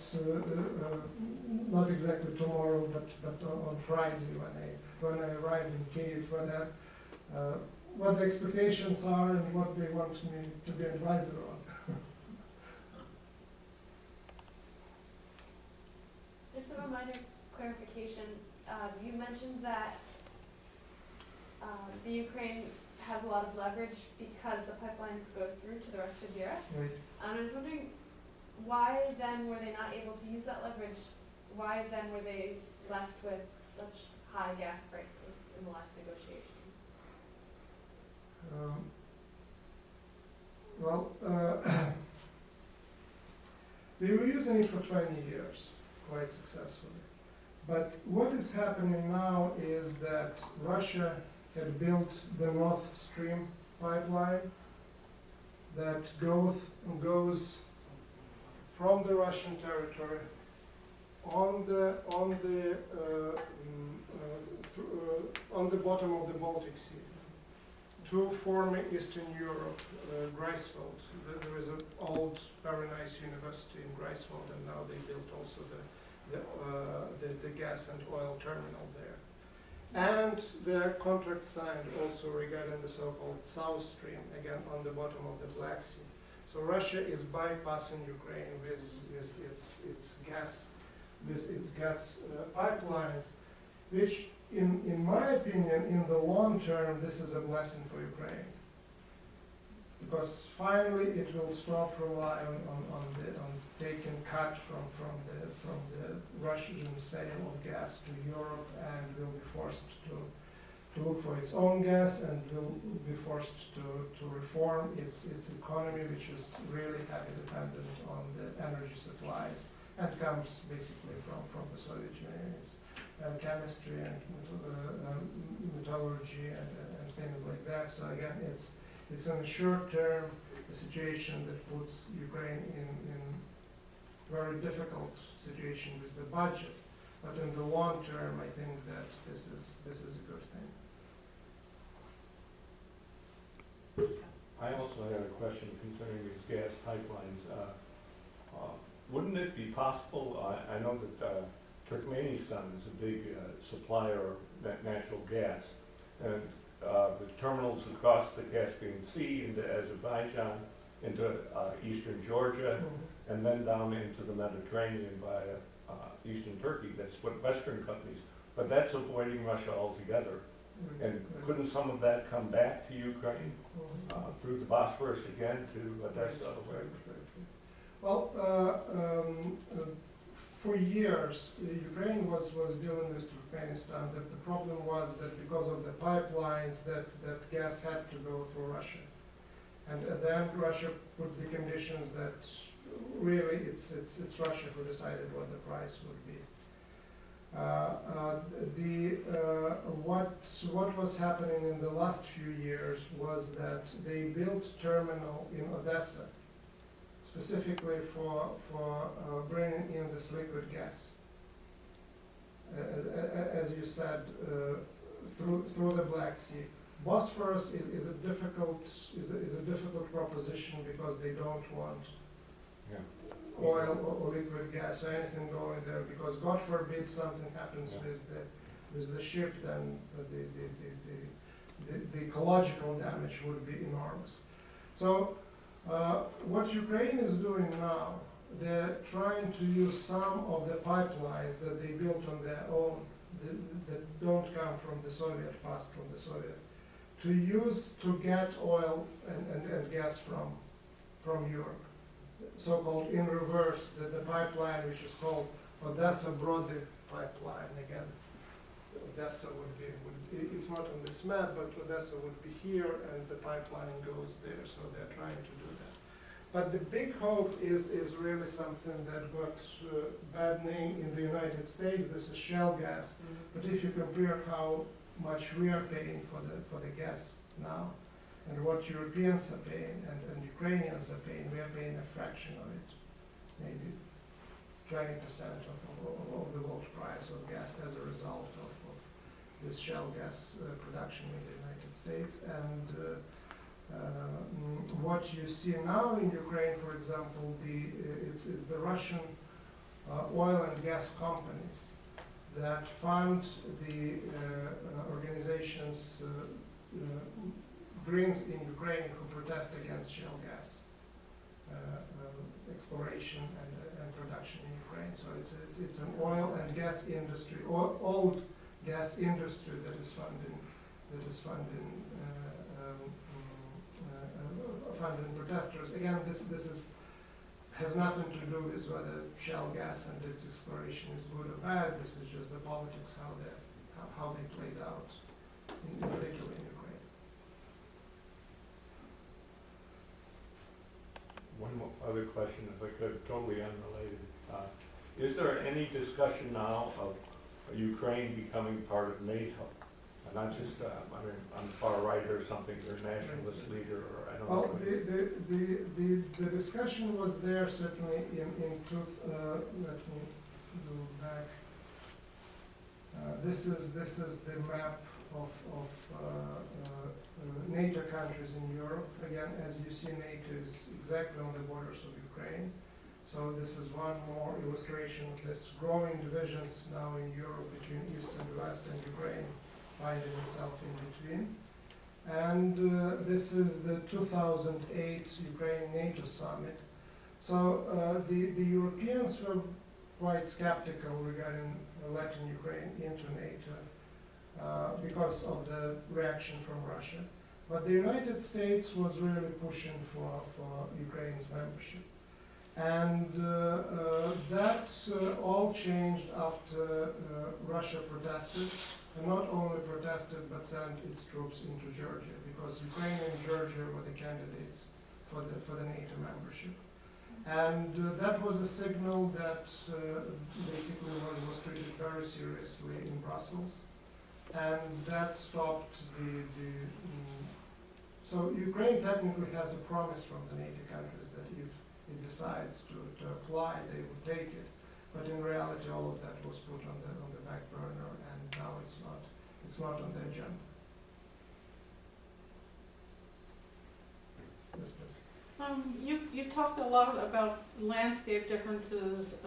not exactly tomorrow, but on Friday when I arrive in Kyiv, whether what the expectations are and what they want me to be advisor on. Just a minor clarification. You mentioned that the Ukraine has a lot of leverage because the pipelines go through to the rest of Europe. Right. I was wondering, why then were they not able to use that leverage? Why then were they left with such high gas prices in the last negotiation? They were using it for 20 years, quite successfully. But what is happening now is that Russia had built the Nord Stream pipeline that goes from the Russian territory on the bottom of the Baltic Sea to former Eastern Europe, Greifswald. There is an old, very nice university in Greifswald, and now they built also the gas and oil terminal there. And their contract signed also regarding the so-called South Stream, again on the bottom of the Black Sea. So Russia is bypassing Ukraine with its gas pipelines, which, in my opinion, in the long term, this is a blessing for Ukraine, because finally it will stop relying on taking cut from the Russian sale of gas to Europe, and will be forced to look for its own gas, and will be forced to reform its economy, which is really heavily dependent on the energy supplies, and comes basically from the Soviet Union. It's chemistry and metallurgy and things like that. So again, it's in a short term a situation that puts Ukraine in very difficult situation with the budget. But in the long term, I think that this is a good thing. I also had a question concerning these gas pipelines. Wouldn't it be possible, I know that Turkmenistan is a big supplier of natural gas, and the terminals across the Caspian Sea into Azerbaijan, into eastern Georgia, and then down into the Mediterranean via eastern Turkey. That's what Western companies, but that's avoiding Russia altogether. And couldn't some of that come back to Ukraine through the Bosphorus again to Odessa? Well, for years, Ukraine was dealing with Turkmenistan. The problem was that because of the pipelines, that gas had to go through Russia. And then Russia put the conditions that really it's Russia who decided what the price would be. What was happening in the last few years was that they built terminal in Odessa, specifically for bringing in this liquid gas. As you said, through the Black Sea. Bosphorus is a difficult proposition because they don't want oil or liquid gas or anything going there, because God forbid something happens with the ship, then the ecological damage would be enormous. So what Ukraine is doing now, they're trying to use some of the pipelines that they built on their own, that don't come from the Soviet past, from the Soviet, to get oil and gas from Europe. So-called in reverse, the pipeline which is called Odessa-Brody pipeline. Again, Odessa would be, it's not on this map, but Odessa would be here and the pipeline goes there, so they're trying to do that. But the big hope is really something that got bad name in the United States. This is shale gas. But if you compare how much we are paying for the gas now, and what Europeans are paying and Ukrainians are paying, we are paying a fraction of it, maybe 20% of the world price of gas as a result of this shale gas production in the United States. And what you see now in Ukraine, for example, it's the Russian oil and gas companies that fund the organizations Greens in Ukraine who protest against shale gas exploration and production in Ukraine. So it's an oil and gas industry, or old gas industry that is funding protesters. Again, this has nothing to do with whether shale gas and its exploration is good or bad. This is just the politics how they played out, in particular in Ukraine. One more other question, if I could, totally unrelated. Is there any discussion now of Ukraine becoming part of NATO? And not just, on the far right or something, or nationalist leader, or I don't know. Well, the discussion was there certainly in truth. Let me go back. This is the map of NATO countries in Europe. Again, as you see, NATO is exactly on the borders of Ukraine. So this is one more illustration of this growing divisions now in Europe between East and West, and Ukraine finding itself in between. And this is the 2008 Ukraine-NATO summit. So the Europeans were quite skeptical regarding letting Ukraine into NATO because of the reaction from Russia. But the United States was really pushing for Ukraine's membership. And that all changed after Russia protested, and not only protested but sent its troops into Georgia, because Ukraine and Georgia were the candidates for the NATO membership. And that was a signal that basically was treated very seriously in Brussels, and that stopped so Ukraine technically has a promise from the NATO countries that if it decides to apply, they would take it. But in reality, all of that was put on the back burner, and now it's not on the agenda. Yes, please. You talked a lot about landscape differences,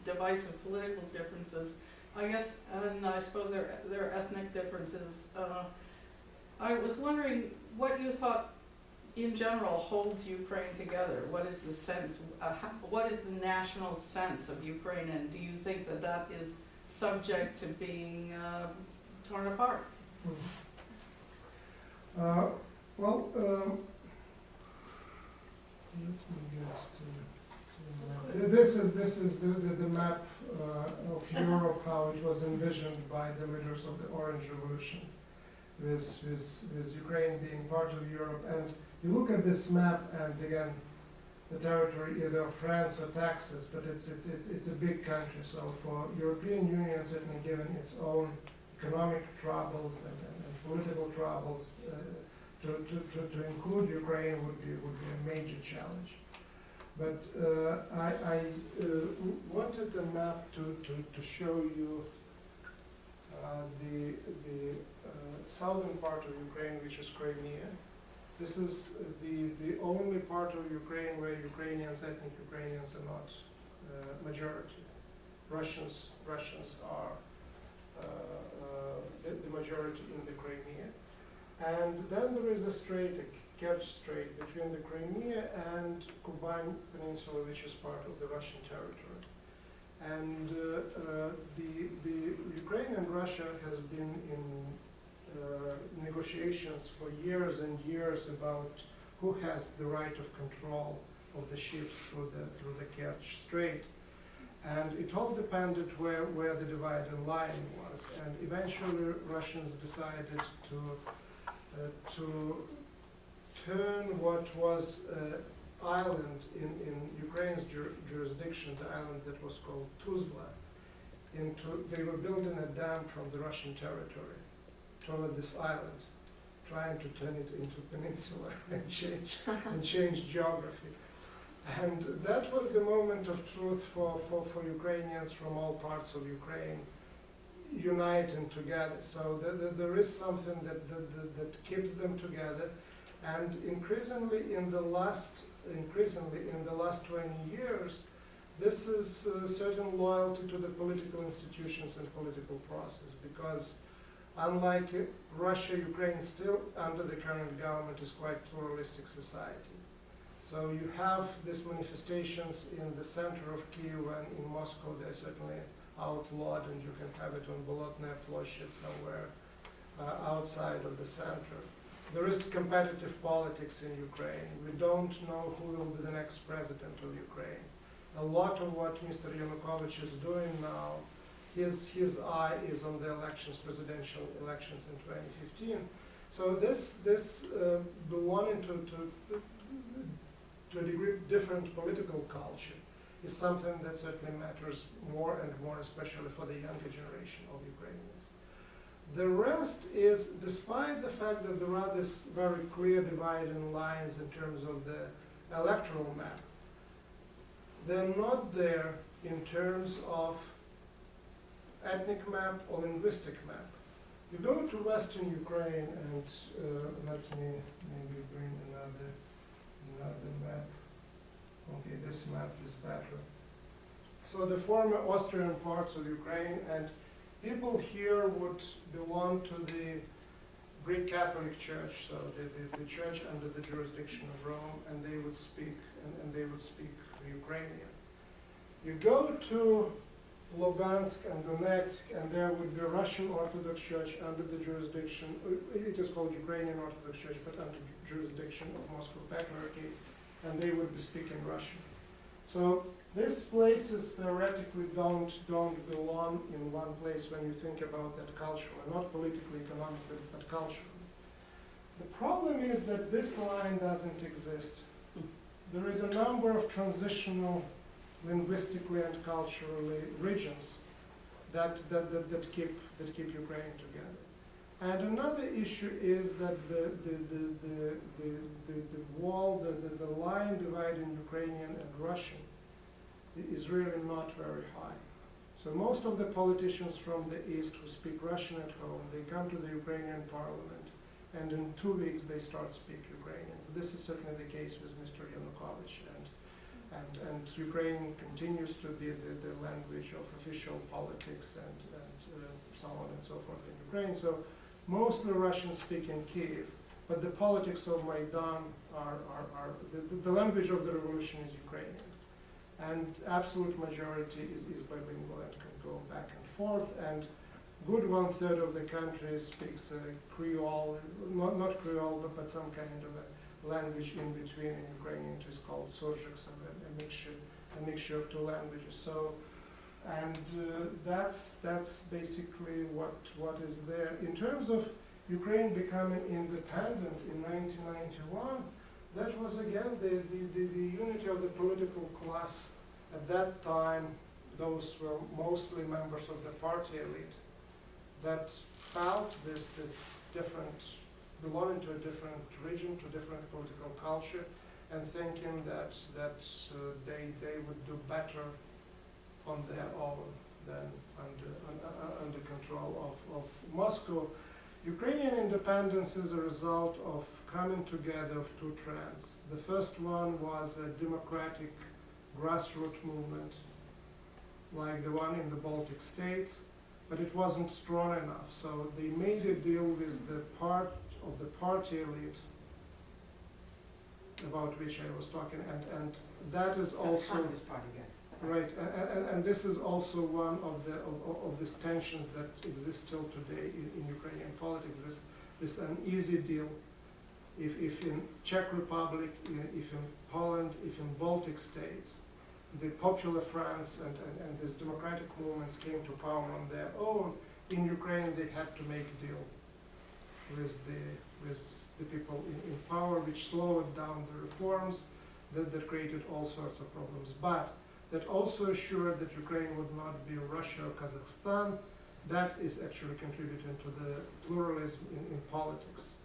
divisive political differences. I guess, and I suppose there are ethnic differences. I was wondering what you thought in general holds Ukraine together. What is the sense, what is the national sense of Ukraine, and do you think that is subject to being torn apart? Well, let me this is the map of Europe, how it was envisioned by the leaders of the Orange Revolution, with Ukraine being part of Europe. And you look at this map, and again, the territory either of France or Texas, but it's a big country. So for European Union, certainly given its own economic troubles and political troubles, to include Ukraine would be a major challenge. But I wanted the map to show you the southern part of Ukraine, which is Crimea. This is the only part of Ukraine where Ukrainians, ethnic Ukrainians, are not majority. Russians are the majority in the Crimea. And then there is a strait, a Kerch Strait, between the Crimea and Kuban Peninsula, which is part of the Russian territory. And the Ukraine and Russia has been in negotiations for years and years about who has the right of control of the ships through the Kerch Strait. And it all depended where the dividing line was. And eventually Russians decided to turn what was island in Ukraine's jurisdiction, the island that was called Tuzla, they were building a dam from the Russian territory toward this island, trying to turn it into a peninsula and change geography. And that was the moment of truth for Ukrainians from all parts of Ukraine uniting together. So there is something that keeps them together. And increasingly in the last 20 years, this is a certain loyalty to the political institutions and political process, because unlike Russia, Ukraine still under the current government is quite pluralistic society. So you have these manifestations in the center of Kyiv, and in Moscow they're certainly outlawed, and you can have it on Bolotnaya Plokhii somewhere outside of the center. There is competitive politics in Ukraine. We don't know who will be the next president of Ukraine. A lot of what Mr. Yanukovych is doing now, his eye is on the elections, presidential elections in 2015. So this belonging to a degree different political culture is something that certainly matters more and more, especially for the younger generation of Ukrainians. The rest is, despite the fact that there are this very clear dividing lines in terms of the electoral map, they're not there in terms of ethnic map or linguistic map. You go to Western Ukraine, and let me maybe bring another map. Okay, this map is better. So the former Austrian parts of Ukraine, and people here would belong to the Greek Catholic Church, so the church under the jurisdiction of Rome, and they would speak Ukrainian. You go to Lugansk and Donetsk, and there would be a Russian Orthodox Church under the jurisdiction, it is called Ukrainian Orthodox Church, but under jurisdiction of Moscow Patriarchate, and they would be speaking Russian. So these places theoretically don't belong in one place when you think about that culturally, not politically, economically, but culturally. The problem is that this line doesn't exist. There is a number of transitional linguistically and culturally regions that keep Ukraine together. And another issue is that the wall, the line dividing Ukrainian and Russian is really not very high. So most of the politicians from the East who speak Russian at home, they come to the Ukrainian parliament, and in 2 weeks they start speak Ukrainian. So this is certainly the case with Mr. Yanukovych, and Ukrainian continues to be the language of official politics and so on and so forth in Ukraine. So mostly Russians speak in Kyiv, but the politics of Maidan the language of the revolution is Ukrainian. And absolute majority is bilingual and can go back and forth, and good 1/3 of the country speaks Creole, not Creole, but some kind of a language in between in Ukrainian, which is called Surjik, so a mixture of two languages. So, and that's basically what is there. In terms of Ukraine becoming independent in 1991, that was again the unity of the political class. At that time, those were mostly members of the party elite that felt this different, belonging to a different region, to different political culture, and thinking that they would do better on their own than under control of Moscow. Ukrainian independence is a result of coming together of two trends. The first one was a democratic grassroots movement, like the one in the Baltic states, but it wasn't strong enough. So they made a deal with the part of the party elite about which I was talking, and that is also Communist Party, yes. right. And this is also one of these tensions that exist still today in Ukrainian politics. This uneasy deal. If in Czech Republic, if in Poland, if in Baltic states, the popular France and these democratic movements came to power on their own, in Ukraine they had to make a deal with the people in power, which slowed down the reforms, that created all sorts of problems. But that also assured that Ukraine would not be Russia or Kazakhstan. That is actually contributing to the pluralism in politics.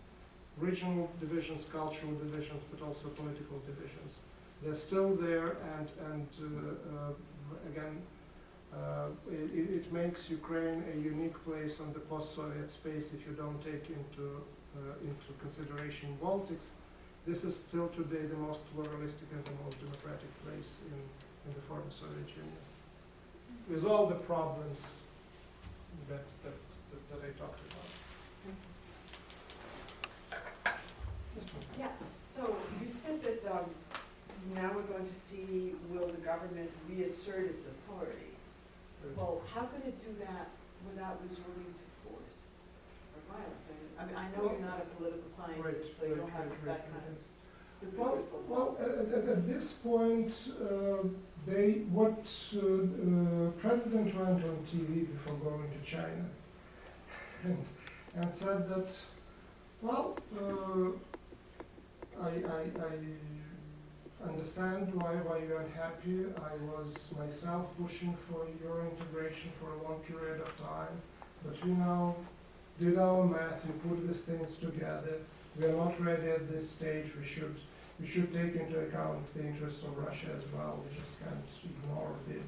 Regional divisions, cultural divisions, but also political divisions. They're still there, and again, it makes Ukraine a unique place on the post-Soviet space if you don't take into consideration Baltics. This is still today the most pluralistic and the most democratic place in the former Soviet Union, with all the problems that I talked about. Yeah, so you said that now we're going to see, will the government reassert its authority? Well, how could it do that without resorting to force or violence? I mean, I know you're not a political scientist, so you don't have that kind of... Well, at this point, President went on TV before going to China and said that, well, I understand why you're unhappy. I was myself pushing for your integration for a long period of time, but we now did our math, we put these things together. We are not ready at this stage. We should take into account the interests of Russia as well. We just can't ignore the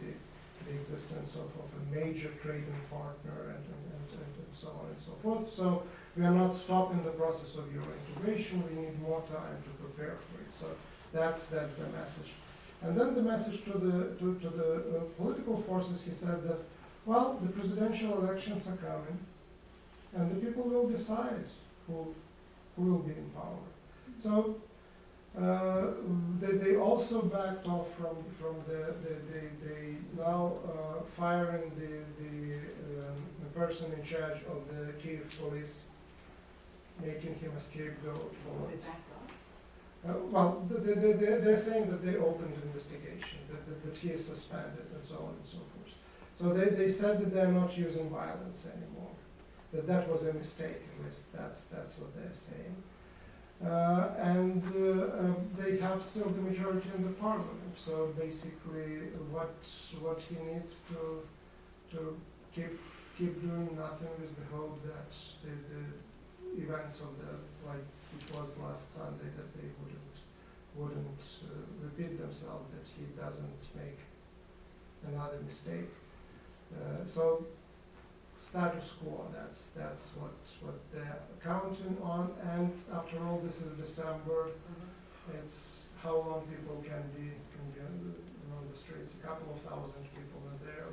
existence of a major trading partner and so on and so forth. So we are not stopping the process of Euro integration. We need more time to prepare for it. So that's the message. And then the message to the political forces, he said that, well, the presidential elections are coming, and the people will decide who will be in power. So they also backed off from they now firing the person in charge of the Kiev police, making him a scapegoat for it. Well, they're saying that they opened an investigation, that he is suspended, and so on and so forth. So they said that they're not using violence anymore, that was a mistake, at least that's what they're saying. And they have still the majority in the parliament, so basically what he needs to keep doing nothing with the hope that the events of like it was last Sunday, that they wouldn't repeat themselves, that he doesn't make another mistake. So status quo, that's what they're counting on. And after all, this is December. It's how long people can be on the streets. A couple of thousand people are there,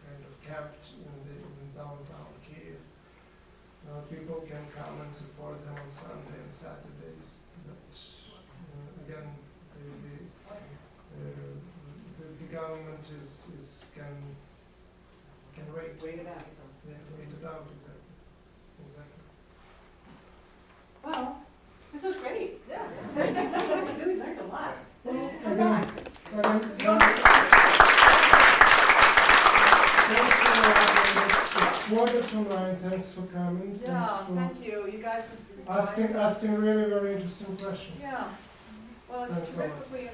kind of camped in downtown Kiev. People can come and support them on Sunday and Saturday, but again, the government can wait. Wait it out. Yeah, wait it out, exactly. Well, this was great. Yeah. question, Ryan, thanks for coming, Yeah, thanks for thank you, you guys must be. asking really very interesting questions. Yeah, well, it's a Thanks a lot. terrifically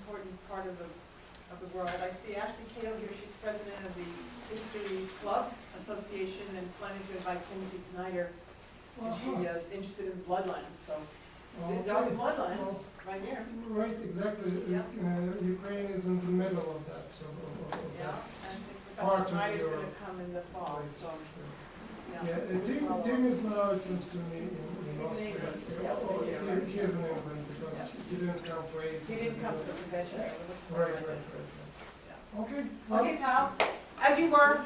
important part of the world. I see Ashley Cahill here, she's president of the History Club Association and planning to invite Timothy Snyder. And she is interested in bloodlines, so these are the Okay. bloodlines, Well, right here. Right, exactly, Yeah. Ukraine is in the middle of that, so, of Yeah, that. and Part Professor of Snyder's gonna Europe. come in the fall, Right. so, Yeah, Tim is now, it seems to me, in Austria. England. Oh, Yeah. he is in England because he didn't come for ACES. he didn't come to the convention. I look Right, forward right, to it. right. Okay. Okay, pal, as you were.